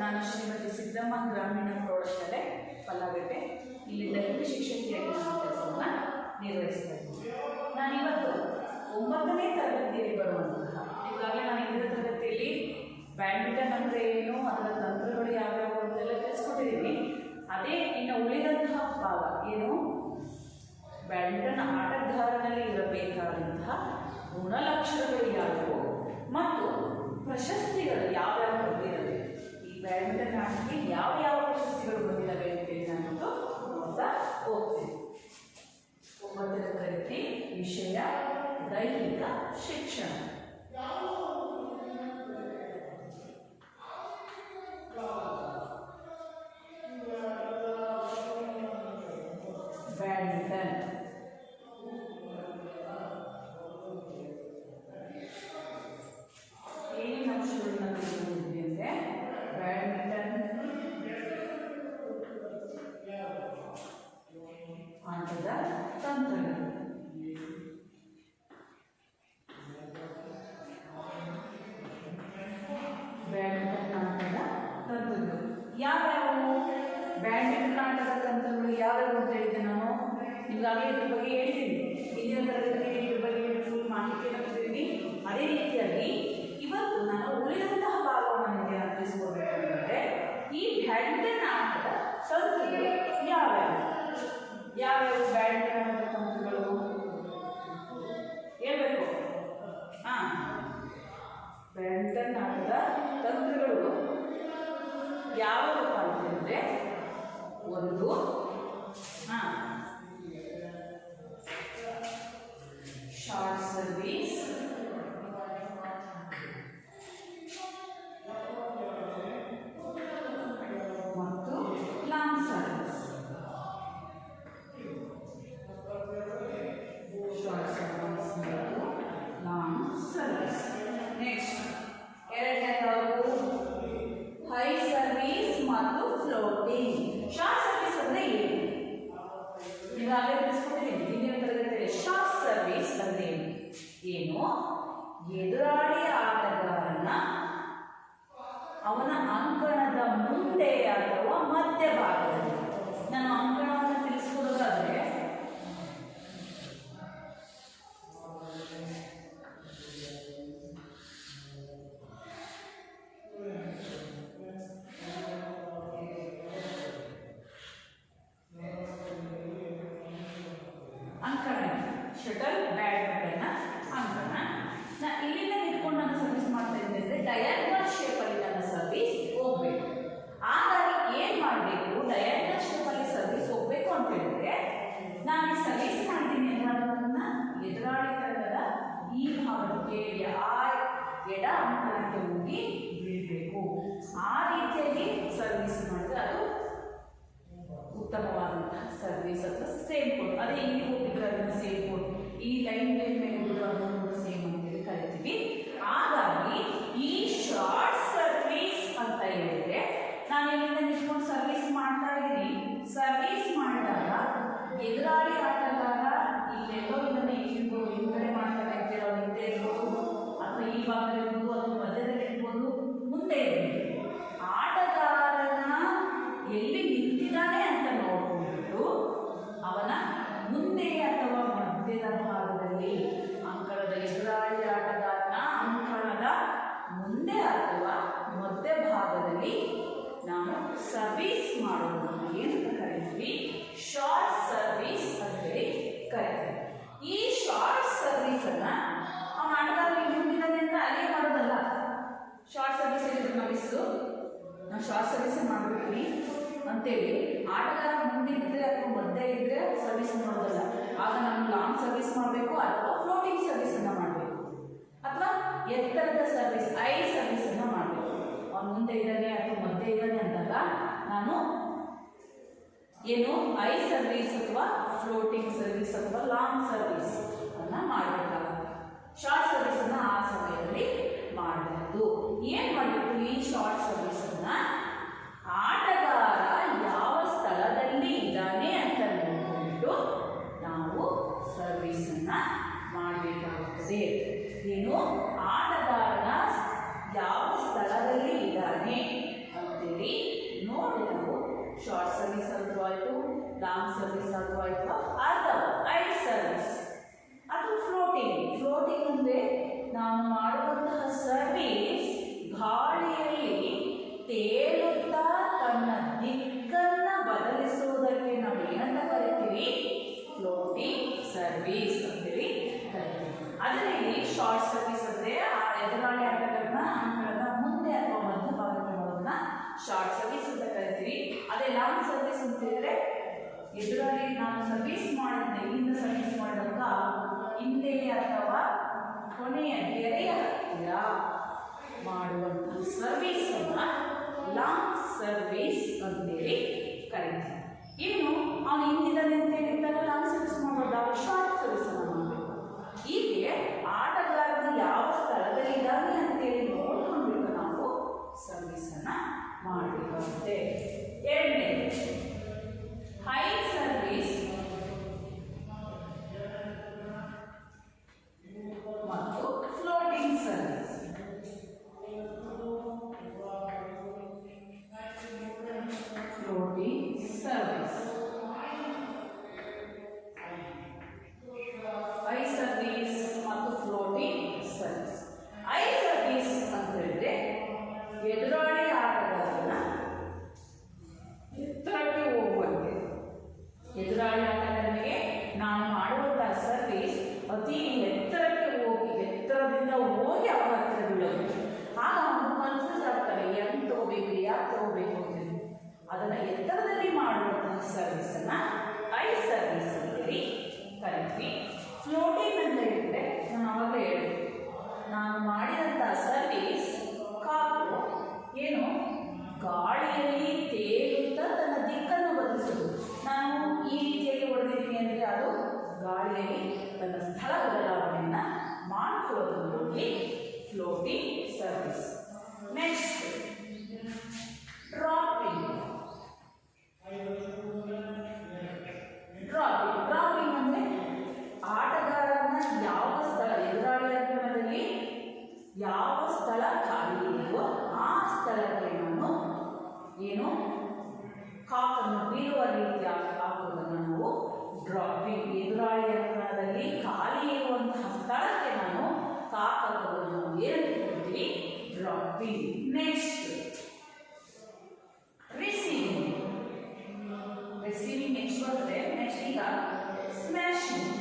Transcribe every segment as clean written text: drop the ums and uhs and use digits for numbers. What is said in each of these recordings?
ನಾನು ಶ್ರೀಮತಿ ಸಿದ್ದಮ್ಮ ಗ್ರಾಮೀಣ ಪ್ರೌಢಶಾಲೆ ಪಲ್ಲಗಟ್ಟೆ ಇಲ್ಲಿ ದೈಹಿಕ ಶಿಕ್ಷಕಿಯಾಗಿ ನಾನು ಕೆಲಸವನ್ನು ನಿರ್ವಹಿಸ್ತಾ ಇದ್ದೀನಿ. ನಾನಿವತ್ತು 9ನೇ ತರಗತಿಯಲ್ಲಿ ಬರುವಂತಹ, ಈಗಾಗಲೇ ನಾನು 8ನೇ ತರಗತಿಯಲ್ಲಿ ಬ್ಯಾಡ್ಮಿಂಟನ್ ಅಂದರೆ ಏನು, ಅದರ ತಂತ್ರಗಳು ಯಾವ್ಯಾವ ಅಂತೆಲ್ಲ ತಿಳಿಸ್ಕೊಟ್ಟಿದ್ದೀನಿ. ಅದೇ ಇನ್ನು ಉಳಿದಂತಹ ಭಾಗ ಏನು, ಬ್ಯಾಡ್ಮಿಂಟನ್ ಆಟಗಾರನಲ್ಲಿ ಇರಬೇಕಾದಂತಹ ಗುಣಲಕ್ಷಣಗಳು ಯಾವುವು ಮತ್ತು ಪ್ರಶಸ್ತಿಗಳು ಯಾವ್ಯಾವ ಬಂದಿರಬೇಕು, ಈ ಬ್ಯಾಡ್ಮಿಂಟನ್ ಆಟಕ್ಕೆ ಯಾವ ಯಾವ ಪ್ರಶಸ್ತಿಗಳು ಬಂದಿದ್ದಾವೆ ಅಂತೇಳಿ ನಾನು ನೋಡ್ತಾ ಹೋಗ್ತೀನಿ. 9ನೇ ತರಗತಿ ವಿಷಯ ದೈಹಿಕ ಶಿಕ್ಷಣ. ಬ್ಯಾಡ್ಮಿಂಟನ್ ಏನೇನು ಅಂಶಗಳನ್ನ ತಿಳಿದಿದ್ವಿ ಅಂದರೆ, ಬ್ಯಾಡ್ಮಿಂಟನ್ ಆಟದ ತಂತ್ರಗಳು, ಬ್ಯಾಡ್ಮಿಂಟನ್ ಆಟದ ತಂತ್ರಗಳು ಯಾವ್ಯಾವು, ಬ್ಯಾಡ್ಮಿಂಟನ್ ಆಟದ ತಂತ್ರಗಳು ಯಾವ್ಯಾವು ಅಂತ ಹೇಳಿದ್ದೆ ನಾನು ಈಗಾಗಲೇ ಇದ್ರ ಬಗ್ಗೆ ಹೇಳ್ತೀನಿ. ಹಿಂದಿನ ತರಗತಿಯಲ್ಲಿ ಇದ್ರ ಬಗ್ಗೆ ಮಾಹಿತಿಯನ್ನು ಕೊಟ್ಟಿದ್ದೀನಿ. ಅದೇ ರೀತಿಯಾಗಿ ಇವತ್ತು ನಾನು ಉಳಿದಂತಹ ಭಾಗವನ್ನು ನಿಮಗೆ ತಿಳಿಸ್ಕೊಡ್ಬೇಕಂದ್ರೆ, ಈ ಬ್ಯಾಡ್ಮಿಂಟನ್ ಆಟದ ತಂತ್ರಗಳು ಯಾವ್ಯಾವ ಬ್ಯಾಡ್ಮಿಂಟನ್ ಆಟದ ತಂತ್ರಗಳು ಹೇಳ್ಬೇಕು. ಬ್ಯಾಡ್ಮಿಂಟನ್ ಆಟದ ತಂತ್ರಗಳು ಯಾವ್ಯಾವ ಅಂತಂದರೆ, ಒಂದು ಶಾರ್ಟ್ ಸರ್ವಿಸ್, ಮತ್ತು ಲಾಂಗ್ ಸರ್ವಿಸ್. ಶಾರ್ಟ್ ಸರ್ವಿಸ್ ಮತ್ತು ಲಾಂಗ್ ಸರ್ವಿಸ್. ನೆಕ್ಸ್ಟ್ ಎರಡನೇದು ಹೈ ಸರ್ವಿಸ್ ಮತ್ತು ಫ್ಲೋಟಿಂಗ್. ಶಾರ್ಟ್ ಸರ್ವಿಸ್ ಅಂದರೆ ಏನು, ಈಗಾಗಲೇ ತಿಳಿಸ್ಕೊಟ್ಟಿದ್ದೀನಿ ಹಿಂದಿನ ತರಗತಿಯಲ್ಲಿ. ಶಾರ್ಟ್ ಸರ್ವಿಸ್ ಅಂದರೆ ಏನು, ಎದುರಾಳಿ ಆಟಗಾರನ ಅವನ ಅಂಕಣದ ಮುಂದೆ ಅಥವಾ ಮಧ್ಯಭಾಗದಲ್ಲಿ. ನಾನು ಅಂಕಣವನ್ನು ತಿಳಿಸ್ಕೊಡೋದಾದ್ರೆ, ಅಂಕಣ ಶಟಲ್ ಬ್ಯಾಡ್ಮಿಂಟನ್ನ ಅಂಕಣ. ಇಲ್ಲಿಂದ ನಿಂತ್ಕೊಂಡು ನಾನು ಸರ್ವಿಸ್ ಮಾಡ್ತಾ ಇದ್ದೆ, ಡಯಾಗ್ನಲ್ ಶೇಪಲ್ಲಿ ನನ್ನ ಸರ್ವಿಸ್ ಹೋಗ್ಬೇಕು. ಹಾಗಾಗಿ ಏನು ಮಾಡಬೇಕು, ಡಯಾಗ್ನಲ್ ಶೇಪಲ್ಲಿ ಸರ್ವಿಸ್ ಹೋಗ್ಬೇಕು ಅಂತ ಹೇಳಿದ್ರೆ, ನಾನು ಸರ್ವಿಸ್ ಮಾಡ್ತೀನಿ ಅನ್ನೋದನ್ನ ಎದುರಾಳಿ ತಂಡದ ಈ ಭಾಗಕ್ಕೆ ಎಡ ಅಂಕಣಕ್ಕೆ ಹೋಗಿ ಬೀಳಬೇಕು. ಆ ರೀತಿಯಾಗಿ ಸರ್ವಿಸ್ ಮಾಡಿದ್ರೆ ಅದು ಉತ್ತಮವಾದಂತಹ ಸರ್ವಿಸ್ ಅಥವಾ ಸೇಮ್ ಕೋಡ್. ಅದೇ ಇಲ್ಲಿ ಹೋಗಿದ್ರೆ ಅದನ್ನು ಸೇಮ್ ಕೋಡ್, ಈ ಲೈನ್ ಮೇಲೆ ಹೋಗಿದ್ರೆ ಅದನ್ನು ಸೇಮ್ ಅಂತೇಳಿ ಕರಿತೀವಿ. ಹಾಗಾಗಿ ಈ ಶಾರ್ಟ್ ಸರ್ವಿಸ್ ಅಂತ ಹೇಳಿದ್ರೆ, ನಾನು ಇಲ್ಲಿಂದ ನಿಂತ್ಕೊಂಡು ಸರ್ವಿಸ್ ಮಾಡ್ತಾ ಇದ್ದೀನಿ. ಸರ್ವಿಸ್ ಮಾಡಿದಾಗ ಎದುರಾಳಿ ಆಟಗಾರ ಇಲ್ಲೆಲ್ಲೋ ಇದನ್ನು ಇರ್ಬೋದು, ಹಿಂಗಡೆ ಮಾಡ್ತಾರೆ ಅಂತೇಳಿ ಅವ್ರು ಹಿಂದೆ ಇರ್ಬೋದು, ಅಥವಾ ಈ ಭಾಗದಲ್ಲಿ ಇರ್ಬೋದು, ಅಥವಾ ಮಧ್ಯದಲ್ಲಿ ಇರ್ಬೋದು, ಮುಂದೆ ಇರ್ಬೋದು. ಆಟಗಾರನ ಎಲ್ಲಿ ನಿಂತಿದ್ದಾನೆ ಅಂತ ನೋಡಿಕೊಂಡು ಅವನ ಮುಂದೆ ಅಥವಾ ಮಧ್ಯದ ಭಾಗದಲ್ಲಿ, ಅಂಕಣದ ಎದುರಾಳಿ ಆಟಗಾರನ ಅಂಕಣದ ಮುಂದೆ ಅಥವಾ ಮಧ್ಯ ಭಾಗದಲ್ಲಿ ನಾವು ಸರ್ವಿಸ್ ಮಾಡೋದನ್ನು ಏನಂತ ಕರಿತೀವಿ, ಶಾರ್ಟ್ ಸರ್ವಿಸ್ ಅಂತೇಳಿ ಕರಿತೀವಿ. ಈ ಶಾರ್ಟ್ ಸರ್ವಿಸನ್ನು ಅವನ ಆಟಗಾರ ಮುಂದಿದ್ದಾನೆ ಅಂತ ಅಲ್ಲೇ ಮಾಡೋದಲ್ಲ. ಶಾರ್ಟ್ ಸರ್ವಿಸ್ ಹೇಳಿದ್ರು ನಾವು ಶಾರ್ಟ್ ಸರ್ವಿಸ್ ಮಾಡ್ಬಿಡ್ತೀವಿ ಅಂತೇಳಿ ಆಟಗಾರ ಮುಂದಿದ್ದರೆ ಅಥವಾ ಮಧ್ಯೆ ಇದ್ದರೆ ಸರ್ವಿಸ್ ಮಾಡೋದಲ್ಲ. ಆಗ ನಾವು ಲಾಂಗ್ ಸರ್ವಿಸ್ ಮಾಡಬೇಕು ಅಥವಾ ಫ್ಲೋಟಿಂಗ್ ಸರ್ವಿಸನ್ನು ಮಾಡಬೇಕು, ಅಥವಾ ಎತ್ತರದ ಸರ್ವಿಸ್ ಐ ಸರ್ವಿಸನ್ನು ಮಾಡಬೇಕು. ಅವನು ಮುಂದೆ ಇದ್ದಾನೆ ಅಥವಾ ಮಧ್ಯೆ ಇದ್ದಾನೆ ಅಂದಾಗ ನಾನು ಏನು ಐ ಸರ್ವಿಸ್ ಅಥವಾ ಫ್ಲೋಟಿಂಗ್ ಸರ್ವಿಸ್ ಅಥವಾ ಲಾಂಗ್ ಸರ್ವಿಸ್ ಅನ್ನು ಮಾಡಬೇಕಾಗುತ್ತೆ. ಶಾರ್ಟ್ ಸರ್ವಿಸನ್ನು ಆ ಸಮಯದಲ್ಲಿ ಮಾಡಬಹುದು. ಏನು ಮಾಡಬೇಕು, ಈ ಶಾರ್ಟ್ ಸರ್ವಿಸನ್ನು ಆಟಗಾರ ಯಾವ ಸ್ಥಳದಲ್ಲಿ ಇದ್ದಾನೆ ಅಂತ ನೋಡಿಕೊಂಡು ನಾವು ಸರ್ವಿಸನ್ನು ಮಾಡಬೇಕಾಗುತ್ತದೆ. ಏನು, ಆಟಗಾರನ ಯಾವ ಸ್ಥಳದಲ್ಲಿ ಇದ್ದಾನೆ ಅಂತೇಳಿ ಶಾರ್ಟ್ ಸರ್ವಿಸ್ ಆದ್ರೂ ಆಯಿತು, ಲಾಂಗ್ ಸರ್ವಿಸ್ ಆದ್ರೂ ಆಯಿತು, ಅಥವಾ ಐಡ್ ಸರ್ವಿಸ್ ಅದು ಫ್ಲೋಟಿಂಗ್. ಫ್ಲೋಟಿಂಗ್ ಅಂದರೆ ನಾವು ಮಾಡುವಂತಹ ಸರ್ವಿಸ್ ಗಾಳಿಯಲ್ಲಿ ತೇಲುತ್ತಾ ತನ್ನ ದಿಕ್ಕನ್ನು ಬದಲಿಸುವುದಕ್ಕೆ ನಾವು ಏನಂತ ಕರಿತೀವಿ? ಫ್ಲೋಟಿಂಗ್ ಸರ್ವಿಸ್ ಅಂತೇಳಿ ಕರಿತೀವಿ. ಅದರಲ್ಲಿ ಶಾರ್ಟ್ ಸರ್ವಿಸ್ ಅಂದರೆ ಆ ಎದುರಾಳಿ ಅಂಕಗಳನ್ನ ಮುಂದೆ ಅಥವಾ ಮಧ್ಯಭಾಗಕ್ಕೆ ಮಾಡೋದನ್ನ ಶಾರ್ಟ್ ಸರ್ವಿಸ್ ಅಂತ ಕರಿತೀವಿ. ಅದೇ ಲಾಂಗ್ ಸರ್ವಿಸ್ ಅಂತ ಹೇಳಿದ್ರೆ ಎದುರಾಳಿ ನಾನು ಸರ್ವಿಸ್ ಮಾಡಿದ್ದೆ, ಇಲ್ಲಿಂದ ಸರ್ವಿಸ್ ಮಾಡಿದಾಗ ಹಿಂದೆ ಅಥವಾ ಕೊನೆಯ ಗೆರೆಯ ಹತ್ತಿರ ಮಾಡುವಂತಹ ಸರ್ವಿಸ್ ಅನ್ನ ಲಾಂಗ್ ಸರ್ವಿಸ್ ಅಂತೇಳಿ ಕರೀತೀವಿ. ಇನ್ನು ಅವನು ಹಿಂದಿನಲ್ಲಿ ಅಂತ ಹೇಳಿದಾಗ ಲಾಂಗ್ ಸರ್ವಿಸ್ ಮಾಡೋದಾಗ ಶಾರ್ಟ್ ಸರ್ವಿಸ್ ಅನ್ನು ಮಾಡಬೇಕು. ಹೀಗೆ ಆಟಗಾರರು ಯಾವ ಸ್ಥಳದಲ್ಲಿ ಇದ್ದಾನೆ ಅಂತೇಳಿ ನೋಡ್ಕೊಂಡ್ಬಿಟ್ಟು ನಾವು ಸರ್ವಿಸ್ ಅನ್ನ ಮಾಡಬೇಕಾಗುತ್ತೆ. ಎರಡನೇದು ಹೈ ಸರ್ವಿಸ್ ಮತ್ತು floating service. Floating service, high service ಮತ್ತು ಫ್ಲೋಟಿಂಗ್ ಸರ್ವಿಸ್. ಹೈ ಸರ್ವಿಸ್ ಅಂತ ಹೇಳಿದ್ರೆ ಎದುರಾಳಿ ಆಟಗಾರನ ಎತ್ತರಕ್ಕೆ ಹೋಗುವಂತೆ, ಎದುರಾಳಿ ಆಟಗಾರನಿಗೆ ನಾವು ಮಾಡುವಂತಹ ಸರ್ವಿಸ್ ಅತಿ ಎತ್ತರದಿಂದ ಹೋಗಿ ಅವರ ಹತ್ತಿರ ಬೀಳೋದು. ಆಗ ಅವನು ಕನ್ಫ್ಯೂಸ್ ಆಗ್ತಾನೆ, ಏನು ತಗೋಬೇಕು, ಯಾಕೆ ತಗೋಬೇಕು ಅಂತೇಳಿ. ಅದನ್ನು ಎತ್ತರದಲ್ಲಿ ಮಾಡುವಂತಹ ಸರ್ವಿಸ್ ಅನ್ನ ಹೈ ಸರ್ವಿಸ್ ಅಂತೇಳಿ ಕರಿತೀವಿ. ಫ್ಲೋಟಿಂಗ್ ಅಂತ ಹೇಳಿದ್ರೆ ನಾನು ಅವಾಗಲೇ ಹೇಳಿದೆ, ನಾನು ಮಾಡಿದಂತಹ ಸರ್ವಿಸ್ ಕಾಕು ಏನು ಗಾಳಿಯಲ್ಲಿ ತೇಲುತ್ತಾ ತನ್ನ ದಿಕ್ಕನ್ನು ಬದಲಿಸೋದು. ನಾನು ಈ ರೀತಿಯಾಗಿ ಹೊಡೆದಿದ್ದೀನಿ ಅಂದರೆ ಅದು ಗಾಳಿಯಲ್ಲಿ ತನ್ನ ಸ್ಥಳ ಬದಲಾವಣೆಯನ್ನು ಮಾಡಿಕೊಳ್ಳೋದನ್ನು floating service. Next dropping. Dropping ಅಂದರೆ ಆಟಗಾರನ ಯಾವ ಸ್ಥಳ ಎದುರಾಳಿ ಅಂಕಣದಲ್ಲಿ ಯಾವ ಸ್ಥಳ ಖಾಲಿ ಇದೆಯೋ ಆ ಸ್ಥಳಕ್ಕೆ ನಾನು ಏನು ಕಾಕನ್ನು ಬೀಳುವ ರೀತಿ ಹಾಕುವುದನ್ನು ನಾವು ಡ್ರಾಪಿಂಗ್. ಎದುರಾಳಿ ಅಂಕಣದಲ್ಲಿ ಖಾಲಿ ಇರುವಂತಹ ಸ್ಥಳಕ್ಕೆ ನಾನು ಕಾಕವನ್ನು ನಾವು ಏನಂತ ಕರಿತೀವಿ? Dropping. Next receiving. Receiving next ಬರುತ್ತೆ. ನೆಕ್ಸ್ಟ್ ಈಗ ಸ್ಮ್ಯಾಶಿಂಗ್.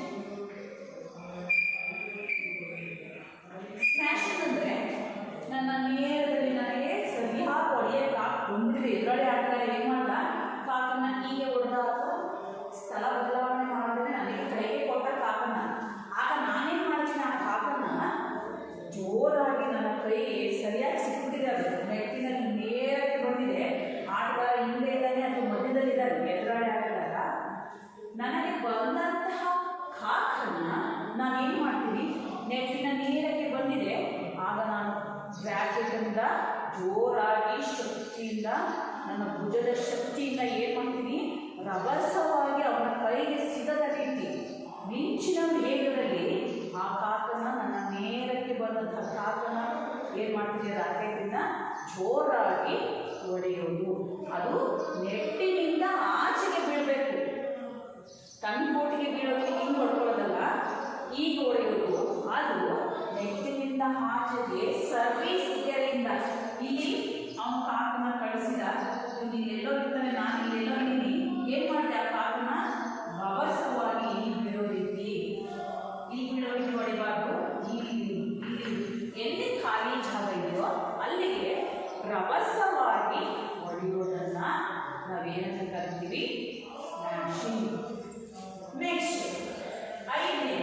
ಸ್ಮ್ಯಾಶಿಂಗ್ ಅಂದರೆ ನನ್ನ ನೇರದಲ್ಲಿ ನನಗೆ ಸರಿಯಾಗಿ ಹೊಡೆಯಕ್ಕೆ ಬಂದಿದೆ. ಎದುರಾಳಿ ಆಟಗಾರ ಏನು ಮಾಡ್ದ, ಕಾಕನ್ನ ಹೀಗೆ ಹೊಡೆದ ಅಥವಾ ಸ್ಥಳ ಬದಲಾವಣೆ ಮಾಡಿದ್ರೆ ನನಗೆ ಕೈಗೆ ಕೊಟ್ಟ ಕಾಕನ್ನ. ಆಗ ನಾನೇನು ಮಾಡ್ತೀನಿ, ಆ ಕಾಕನ್ನ ಜೋರಾಗಿ ನನ್ನ ಕೈಗೆ ಸರಿಯಾಗಿ ಸಿಕ್ಕಿಬಿಟ್ಟಿದೆ. ಅದು ನೆಟ್ಟಿನಲ್ಲಿ ನೇರಕ್ಕೆ ಬಂದಿದೆ. ಆಟಗಾರ ಹಿಂದೆ ಇದ್ದಾನೆ ಅಥವಾ ಮಧ್ಯದಲ್ಲಿದ್ದಾನೆ ಎದುರಾಳಿ ಆಟಗಾರ. ನನಗೆ ಬಂದಂತಹ ಕಾಕನ್ನ ನಾನೇನು ಮಾಡ್ತೀನಿ, ನೆಟ್ಟಿನ ನೇರಕ್ಕೆ ಬಂದಿದೆ. ಆಗ ನಾನು ಬ್ರ್ಯಾಕೆಟಿಂದ ಜೋರಾಗಿ ಶಕ್ತಿಯಿಂದ ನನ್ನ ಭುಜದ ಶಕ್ತಿಯಿಂದ ಏನು ಮಾಡ್ತೀನಿ, ರಭಸವಾಗಿ ಅವನ ಕೈಗೆ ಸಿಗದ ರೀತಿ ಮಿಂಚಿನ ವೇಗದಲ್ಲಿ ಆ ಕಾಕನ್ನ ನನ್ನ ನೇರಕ್ಕೆ ಬಂದಂತಹ ಕಾಕನ್ನ ಏನು ಮಾಡ್ತೀನಿ, ರಾಕೆಟಿಂದ ಜೋರಾಗಿ ಹೊಡೆಯೋದು. ಅದು ನೆಟ್ಟಿನಿಂದ ಆಚೆಗೆ ಬೀಳಬೇಕು. ತನ್ನ ಕೋಟಿಗೆ ಬೀಳೋದಕ್ಕೆ ಹಿಂಗೆ ಹೊಡ್ಕೊಳ್ಳೋದಲ್ಲ, ಈಗ ಹೊಡೆಯೋದು. ಅದು ನೆಟ್ಟಿನಿಂದ ಆಚೆಗೆ ಸರ್ವಿಸ್ ಗೆರೆಯಿಂದ. ಇಲ್ಲಿ ಅವನು ಕಾಕನ್ನ ಕಳಿಸಿದ, ನೀನು ಎಲ್ಲೋ ಇರ್ತಾನೆ, ನಾನು ಇಲ್ಲೆಲ್ಲೋ ಇದ್ದೀನಿ. ಏನು ಮಾಡಿದೆ, ಆ ಕಾಕನ್ನ ರಭಸವಾಗಿ ಇಲ್ಲಿ ಬೀಳೋ ರೀತಿ, ಇಲ್ಲಿ ಬೀಳೋ ರೀತಿ ಹೊಡಿಬಾರ್ದು. ಇಲ್ಲಿ ಎಲ್ಲಿ ಖಾಲಿ ಜಾಗ ಇದೆಯೋ ಅಲ್ಲಿಗೆ ರಭಸವಾಗಿ ಹೊಡೆಯೋದನ್ನ ನಾವೇನಂತ ಕರಿತೀವಿ? ಸ್ಮ್ಯಾಶಿಂಗ್. ನೆಕ್ಸ್ಟ್ ಐದನೇ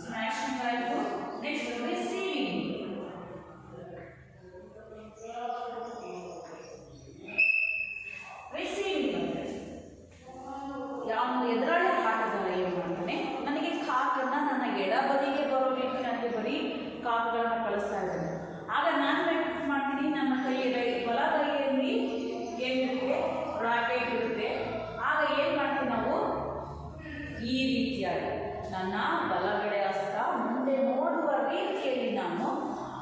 ಸ್ಮ್ಯಾಶಿಂಗ್ ಆಯಿತು. Next receiving. ರಿಸೀವಿಂಗ್ ಅಂದರೆ ಯಾವ ಎದುರಾಳಿ ಆಟಗಾರ ಏನು ಮಾಡ್ತಾನೆ, ನನಗೆ ಕಾಕನ್ನ ನನ್ನ ಎಡಬದಿಗೆ ಬರೋ ರೀತಿ ನನಗೆ ಬರೀ ಕಾಕುಗಳನ್ನ ಕಳಿಸ್ತಾ ಇದ್ದಾನೆ. ಆಗ ನಾನು ಏನು ಮಾಡ್ತೀನಿ, ನನ್ನ ಕೈಯಲ್ಲಿ ಬಲಗೈಯಲ್ಲಿ ಏನಿರುತ್ತೆ, ರಾಕೆಟ್ ಇರುತ್ತೆ. ಆಗ ಏನು ಮಾಡ್ತೀವಿ ನಾವು, ಈ ರೀತಿಯಾಗಿ ನನ್ನ ಬಲಗಡೆ ಹಸ್ತ ಮುಂದೆ ನೋಡುವ ರೀತಿಯಲ್ಲಿ ನಾನು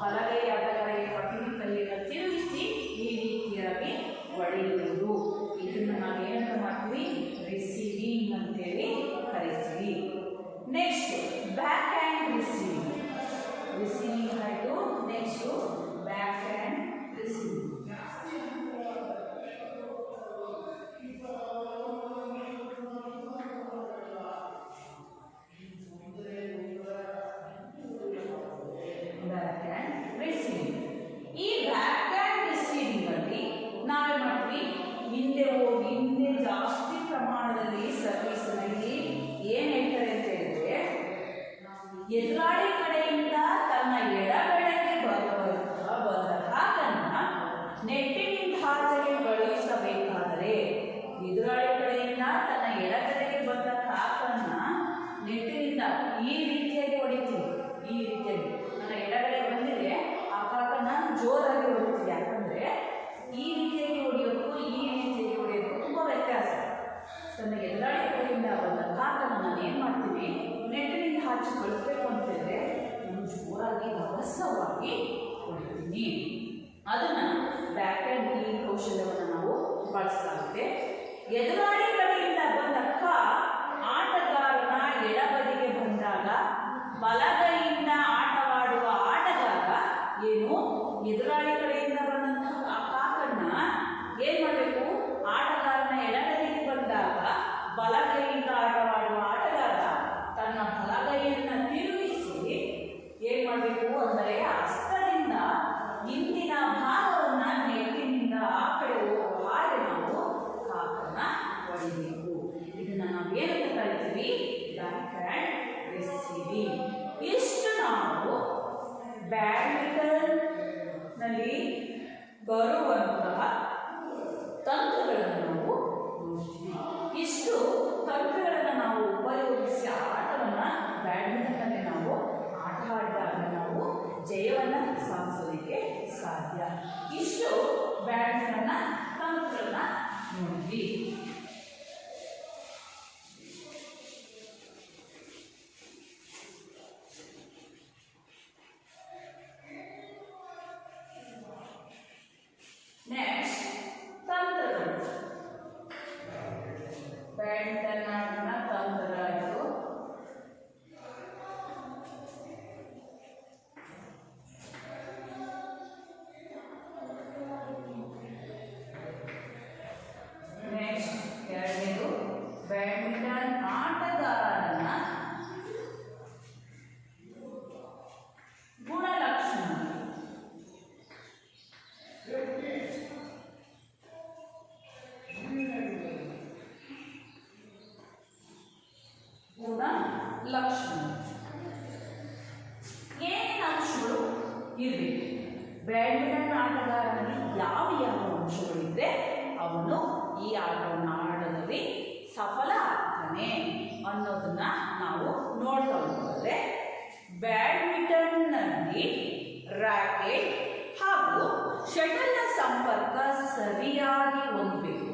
ಬಲಗೈ ಆಟಗಾರರಿಗೆ ಪಟ್ಟಿನ ಕೈಯನ್ನು ತಿರುಗಿಸಿ ಈ ರೀತಿಯಾಗಿ ಹೊಡೆಯುವುದು. ಬಲವಾಗಿ ರಭಸವಾಗಿ ಹೊಡಿತೀನಿ. ಅದನ್ನ ಬ್ಯಾಕ್ ಹ್ಯಾಂಡ್ ಈ ಕೌಶಲ್ಯವನ್ನು ನಾವು ಬಳಸಲಾಗುತ್ತೆ. ಎದುರಾಳಿ ಕಡೆಯಿಂದ ಬಂದ ಆಟಗಾರನ ಎಡಬದಿಗೆ ಬಂದಾಗ ಬಲಗೈಯಿಂದ ಆಟವಾಡುವ ಆಟಗಾರ ಏನು ಎದುರಾಳಿ ಕಡೆಯಿಂದ ಬಂದಂತಹ ಆ ಕಾಕನ್ನ ಏನ್ ಮಾಡಬೇಕು? ಆಟಗಾರನ ಎಡಗೈಗೆ ಬಂದಾಗ ಬಲಗೈಯಿಂದ ಆಟವಾಡುವ ಆಟಗಾರ ತನ್ನ ಬಲಗೈಯನ್ನ ತಿರುಗಿಸಿ ಏನ್ ಮಾಡಬೇಕು ಅಂದರೆ ಹಸ್ತದಿಂದ ಹಿಂದಿನ ಭಾಗವನ್ನ ನೆಟ್ಟಿನಿಂದ ಆ ಕಡೆ ಹೋಗುವ ಹಾಗೆ ನಾವು ಕಾಕನ್ನ ಹೊಡಿಬೇಕು. ಇದನ್ನ ನಾವು ಏನಂತ ಕರಿತೀವಿ? Back hand receiving. ಇಷ್ಟು ನಾವು ಬ್ಯಾಡ್ಮಿಂಟನ್ ನಲ್ಲಿ ಬರುವಂತಹ ತಂತ್ರಗಳನ್ನು ನಾವು ನೋಡ್ತೀವಿ. ಇಷ್ಟು ತಂತ್ರಗಳನ್ನು ನಾವು ಉಪಯೋಗಿಸಿ ಆಟವನ್ನು ಬ್ಯಾಡ್ಮಿಂಟನ್ನಲ್ಲಿ ನಾವು ಆಟ ಆಡಿದಾಗ ನಾವು ಜಯವನ್ನು ಸಾಧಿಸೋದಕ್ಕೆ ಸಾಧ್ಯ. ಇಷ್ಟು ಬ್ಯಾಡ್ಮಿಂಟನ್ನ ತಂತ್ರಗಳನ್ನ ನೋಡಿದ್ವಿ. ನೆಕ್ಸ್ಟ್ ತಂತ್ರಗಳು. ಬ್ಯಾಡ್ಮಿಂಟನ್ ಆಟನ ತಂತ್ರಗಳಾಯಿತು. ನೆಕ್ಸ್ಟ್ ಎರಡನೇದು ಬ್ಯಾಡ್ಮಿಂಟನ್ ಆಟಗಾರನ ಗುಣಲಕ್ಷಣ. ಲಕ್ಷಣ ಏನೇನು ಅಂಶಗಳು ಇರಬೇಕು? ಬ್ಯಾಡ್ಮಿಂಟನ್ ಆಟಗಾರನಲ್ಲಿ ಯಾವ ಯಾವ ಅಂಶಗಳಿದ್ರೆ ಅವನು ಈ ಆಟವನ್ನು ಆಡೋದ್ರಲ್ಲಿ ಸಫಲ ಆಗ್ತಾನೆ ಅನ್ನೋದನ್ನ ನಾವು ನೋಡ್ತಾ ಹೋದರೆ, ಬ್ಯಾಡ್ಮಿಂಟನ್ನಲ್ಲಿ ರ್ಯಾಕೆಟ್ ಹಾಗೂ ಶಟಲ್ನ ಸಂಪರ್ಕ ಸರಿಯಾಗಿ ಹೊಂದಬೇಕು.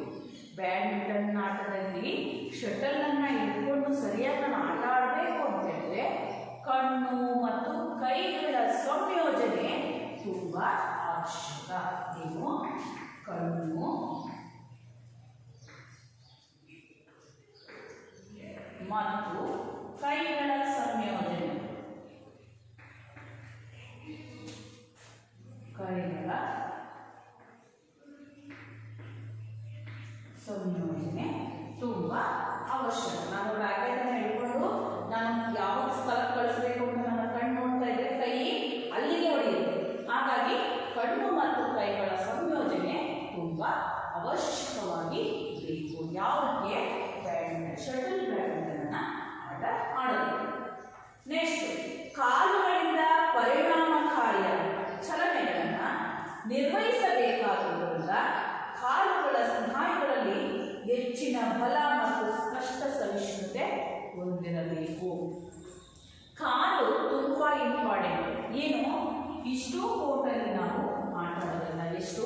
ಬ್ಯಾಡ್ಮಿಂಟನ್ ಆಟದಲ್ಲಿ ಶಟಲನ್ನು ಇಟ್ಕೊಂಡು ಸರಿಯಾಗಿ ಆಟ ಆಡಬೇಕು ಅಂತ ಹೇಳಿದ್ರೆ ಕಣ್ಣು ಮತ್ತು ಕೈಗಳ ಸಂಯೋಜನೆ ತುಂಬ ಅವಶ್ಯಕ. ಏನು? ಕಣ್ಣು ಮತ್ತು ಕೈಗಳ ಸಂಯೋಜನೆ. ಕೈಗಳ ಸಂಯೋಜನೆ ತುಂಬ ಅವಶ್ಯಕ. ನಾನು ರ್ಯಾಕೆಟ್ ಅನ್ನು ಹಿಡ್ಕೊಂಡು ನಾನು ಯಾವ ಸ್ಥಳ ಕಳಿಸ್ಬೇಕು ಅಂತ ನನ್ನ ಕಣ್ಣು ನೋಡ್ತಾ ಇದ್ರೆ ಕೈ ಅಲ್ಲಿಗೆ ಹೊಡೆಯುತ್ತೆ. ಹಾಗಾಗಿ ಕಣ್ಣು ಮತ್ತು ಕೈಗಳ ಸಂಯೋಜನೆ ತುಂಬ ಅವಶ್ಯಕವಾಗಿ ಬೇಕು. ಯಾವುದಕ್ಕೆ? ಬ್ಯಾಡ್ಮಿಂಟನ್, ಶಟಲ್ ಬ್ಯಾಡ್ಮಿಂಟನ್ ಆಟ ಆಡೋದು. ನೆಕ್ಸ್ಟ್, ಕಾಲುಗಳಿಂದ ಪರಿಣಾಮಕಾರಿಯಾದ ಚಲನೆಗಳನ್ನು ನಿರ್ವಹಿಸಬೇಕಾಗಿರುವುದರಿಂದ ಕಾಲುಗಳ ಸ್ನಾಯುಗಳಲ್ಲಿ ಹೆಚ್ಚಿನ ಬಲ ಮತ್ತು ಸ್ಪಷ್ಟ ಸಹಿಷ್ಣುತೆ ಹೊಂದಿರಬೇಕು. ಕಾಲು ತುಂಬ ಇಂಪಾರ್ಟೆಂಟ್. ಏನು? ಇಷ್ಟು ಕೋರ್ಟಲ್ಲಿ ನಾವು ಆಟ ಆಡೋದಲ್ಲ. ಎಷ್ಟು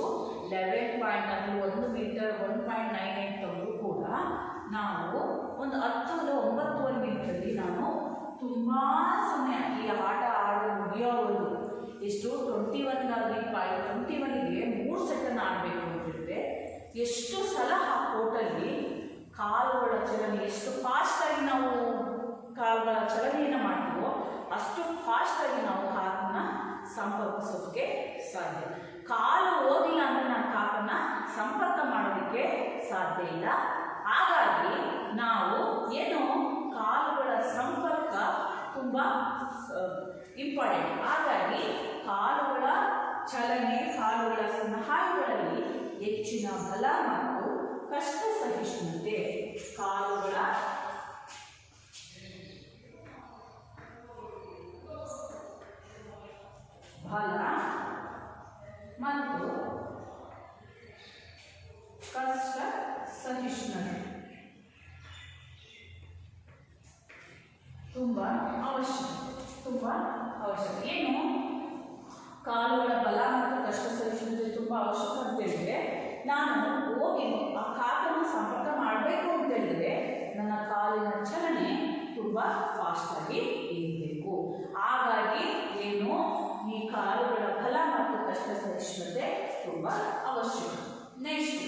11 ಅಲ್ಲಿ 1 ಮೀಟರ್ 1.98 ತಗೊಂಡು ಕೂಡ ನಾವು ಒಂದು 10 ಇಲ್ಲ 9 ಮಿನಿಟಲ್ಲಿ ನಾನು ತುಂಬ ಸಮಯ ಈ ಆಟ ಆಡೋ ಮುಗಿಯೋವರೆಗೂ ಎಷ್ಟು 21 21ಗೆ 3 ಸೆಟ್ಟನ್ನು ಆಡಬೇಕು ಅಂತಿದ್ರೆ ಎಷ್ಟು ಸಲ ಆ ಕೋರ್ಟಲ್ಲಿ ಕಾಲುಗಳ ಚಲನೆ ಎಷ್ಟು ಫಾಸ್ಟಾಗಿ ನಾವು ಕಾಲುಗಳ ಚಲನೆಯನ್ನು ಮಾಡ್ತೀವೋ ಅಷ್ಟು ಫಾಸ್ಟಾಗಿ ನಾವು ಕಾಲನ್ನ ಸಂಪರ್ಕಿಸೋದಕ್ಕೆ ಸಾಧ್ಯ. ಕಾಲು ಹೋಗಿಲ್ಲ ಅಂದರೆ ನಾನು ಕಾಲನ್ನ ಸಂಪರ್ಕ ಮಾಡೋದಕ್ಕೆ ಸಾಧ್ಯ ಇಲ್ಲ. ಹಾಗಾಗಿ ನಾವು ಏನು ಕಾಲುಗಳ ಸಂಪರ್ಕ ತುಂಬ ಇಂಪಾರ್ಟೆಂಟ್. ಹಾಗಾಗಿ ಕಾಲುಗಳ ಚಲನೆ, ಕಾಲುಗಳ ಸಹಾಯಗಳಲ್ಲಿ ಹೆಚ್ಚಿನ ಬಲ ಮತ್ತು ಕಷ್ಟ ಸಹಿಷ್ಣುತೆ, ಕಾಲುಗಳ ಬಲ ಮತ್ತು ಕಷ್ಟ ಸಹಿಷ್ಣುತೆ ತುಂಬ ಅವಶ್ಯಕ. ಏನು? ಕಾಲುಗಳ ಬಲ ಮತ್ತು ಕಷ್ಟ ಸಹಿಷ್ಣುತೆ ತುಂಬ ಅವಶ್ಯಕ ಅಂತ ಹೇಳಿದ್ರೆ, ನಾನು ಹೋಗಿ ಆ ಕಾಲನ್ನು ಸಂಪರ್ಕ ಮಾಡಬೇಕು ಅಂತ ಹೇಳಿದ್ರೆ ನನ್ನ ಕಾಲಿನ ಚಲನೆ ತುಂಬ ಫಾಸ್ಟಾಗಿ ಇರಬೇಕು. ಹಾಗಾಗಿ ಏನು ಕಷ್ಟ ಸಹಿಷ್ಣುತೆ ತುಂಬಾ ಅವಶ್ಯಕ. ನೆಕ್ಸ್ಟ್,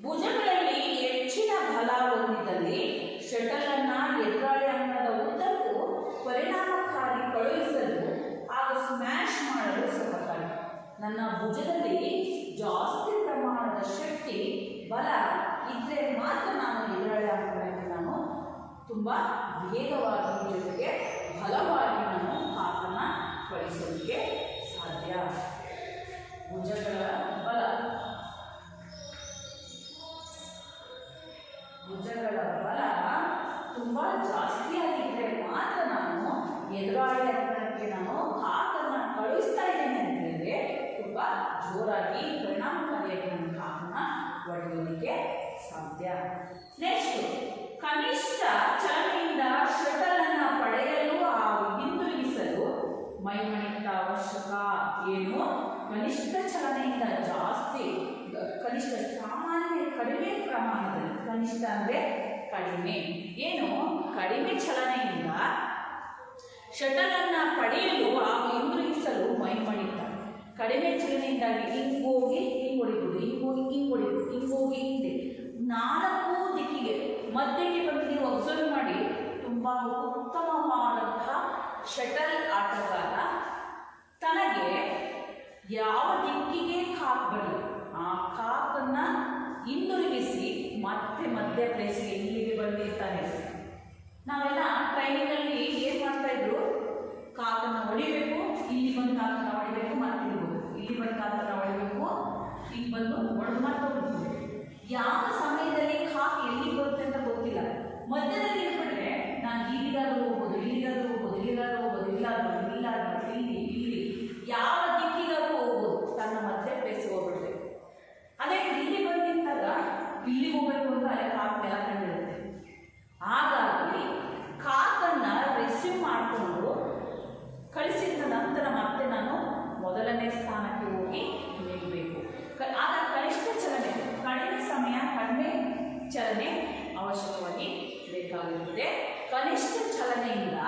ಭುಜಗಳಲ್ಲಿ ಹೆಚ್ಚಿನ ಬಲ ಹೊಂದಿದಲ್ಲಿ ಶಟಲ್ ಅನ್ನ ಎದುರಾಳಿ ಅಂಗದ ಉದ್ದಕ್ಕೂ ಪರಿಣಾಮಕಾರಿ ಕಳುಹಿಸಲು ಹಾಗೂ ಸ್ಮ್ಯಾಶ್ ಮಾಡಲು ಸಹಕಾರಿ. ನನ್ನ ಭುಜದಲ್ಲಿ ಜಾಸ್ತಿ ಪ್ರಮಾಣದ ಶಕ್ತಿ ಬಲ ಇದ್ರೆ ಮಾತ್ರ ನಾನು ಎದುರಾಳಿ ಅಂಗಕ್ಕೆ ನಾನು ತುಂಬಾ ವೇಗವಾಗಿ ಜೊತೆಗೆ ಬಲವಾಗಿ ನಾನು ಕಾಕನ್ನ ಕಳಿಸೋದಕ್ಕೆ ಸಾಧ್ಯ. ಭುಜಗಳ ಬಲ, ಭುಜಗಳ ಬಲ ತುಂಬಾ ಜಾಸ್ತಿಯಾಗಿದ್ರೆ ಮಾತ್ರ ನಾನು ಎದುರಾಳಿ ಅಂಗಕ್ಕೆ ನಾನು ಕಾಕನ್ನ ಕಳುಹಿಸ್ತಾ ಇದ್ದೇನೆ ಅಂತ ಹೇಳಿದ್ರೆ ತುಂಬಾ ಜೋರಾಗಿ ಪರಿಣಾಮಕಾರಿಯಾಗಿ ನನ್ನ ಕಾಕನ್ನ ಹೊಡೆಯೋದಕ್ಕೆ ಸಾಧ್ಯ. ನೆಕ್ಸ್ಟ್, ಕನಿಷ್ಠ ಚಲನೆಯಿಂದ ಶಟಲ್ ಅನ್ನ ಪಡೆಯಲು ಹಾಗೂ ಹಿಂದಿರುಗಿಸಲು ಮೈಮಣಿತ ಅವಶ್ಯಕ. ಏನು? ಕನಿಷ್ಠ ಚಲನೆಯಿಂದ ಜಾಸ್ತಿ, ಕನಿಷ್ಠ ಸಾಮಾನ್ಯ ಕಡಿಮೆ ಪ್ರಮಾಣದಲ್ಲಿ, ಕನಿಷ್ಠ ಅಂದ್ರೆ ಕಡಿಮೆ, ಏನು ಕಡಿಮೆ ಚಲನೆಯಿಂದ ಶಟಲ್ ಅನ್ನ ಪಡೆಯಲು ಹಾಗೂ ಹಿಂದಿರುಗಿಸಲು ಮೈಮಣಿತ. ಕಡಿಮೆ ಚಲನೆಯಿಂದಾಗಿ ಹಿಂಗ್ ಹೋಗಿ ಹಿಂಗ್ ಹೊಡಿಬೋದು, ಹಿಂಗ್ ಹೋಗಿ ಹಿಂಗ್ ಹೊಡಿಬೋದು, ಹಿಂಗ್ ಹೋಗಿ ಹಿಂದೆ 4 ದಿಕ್ಕಿಗೆ ಮಧ್ಯಕ್ಕೆ ಬಂದು ನೀವು ಅಬ್ಸರ್ವ್ ಮಾಡಿ. ತುಂಬಾ ಉತ್ತಮವಾದಂತಹ ಶಟಲ್ ಆಟಗಾರ ತನಗೆ ಯಾವ ದಿಕ್ಕಿಗೆ ಕಾಕ್ ಬರಲಿ ಆ ಕಾಕನ್ನ ಹಿಂದಿರುಗಿಸಿ ಮತ್ತೆ ಮಧ್ಯ ಪ್ಲೇಸ್ಗೆ ಇಲ್ಲಿಗೆ ಬಂದಿರ್ತಾನೆ. ನಾವೆಲ್ಲ ಟ್ರೈನಿಂಗಲ್ಲಿ ಏನು ಮಾಡ್ತಾ ಇದ್ರು, ಕಾಕನ್ನ ಹೊಡಿಬೇಕು, ಇಲ್ಲಿ ಬಂದು ಕಾಕನ್ನ ಹೊಡಿಬೇಕು, ಮತ್ತೆ ಇಲ್ಲಿ ಬಂದು ಕಾಕನ್ನ ಹೊಡಿಬೇಕು, ಇಲ್ಲಿ ಬಂದು ಹೊಡೆದು ಮತ್ತೆ ಹೋಗ್ಬೇಕು. ಯಾವ ಸಮಯದಲ್ಲಿ ಕಾಕ್ ಎಲ್ಲಿ ಬರುತ್ತೆ ಅಂತ ಗೊತ್ತಿಲ್ಲ. ಮಧ್ಯದಲ್ಲಿ ಇಟ್ಬಿಟ್ರೆ ನಾನು ಇಲ್ಲಿಗಾದ್ರೂ ಹೋಗ್ಬೋದು, ಇಲ್ಲಿಗಾದ್ರೂ ಹೋಗ್ಬೋದು, ಇಲ್ಲಿಗಾದ್ರೂ ಹೋಗ್ಬೋದು, ಇಲ್ಲಾದ್ರೂ ಇಲ್ಲಿ ಇಲ್ಲಿ ಯಾವ ದಿಕ್ಕಿಗಾದ್ರೂ ಹೋಗ್ಬೋದು, ತನ್ನ ಮಧ್ಯ ಪ್ಲೇಸ್ ಹೋಗ್ಬಿಡುತ್ತೆ. ಅದೇ ಇಲ್ಲಿ ಬಂದು ನಿಂತಾಗ ಇಲ್ಲಿ ಹೋಗ್ಬೇಕು ಅಂತ ಅಲ್ಲೇ ಕಾಕ್ ಎಲ್ಲ ಕಂಡಿರುತ್ತೆ. ಹಾಗಾಗಿ ಕಾಕನ್ನ ರಿಸೀವ್ ಮಾಡಿಕೊಂಡು ಕಳಿಸಿದ ನಂತರ ಮತ್ತೆ ನಾನು ಮೊದಲನೇ ಸ್ಥಾನಕ್ಕೆ ಹೋಗಿ ನಿಲ್ಲಬೇಕು. ಆಗ ಕನಿಷ್ಠ ಚಲನೆ, ಕಡಿಮೆ ಸಮಯ ಕಡಿಮೆ ಚಲನೆ ಅವಶ್ಯಕವಾಗಿ ಬೇಕಾಗಿರುತ್ತದೆ. ಕನಿಷ್ಠ ಚಲನೆಯಿಂದ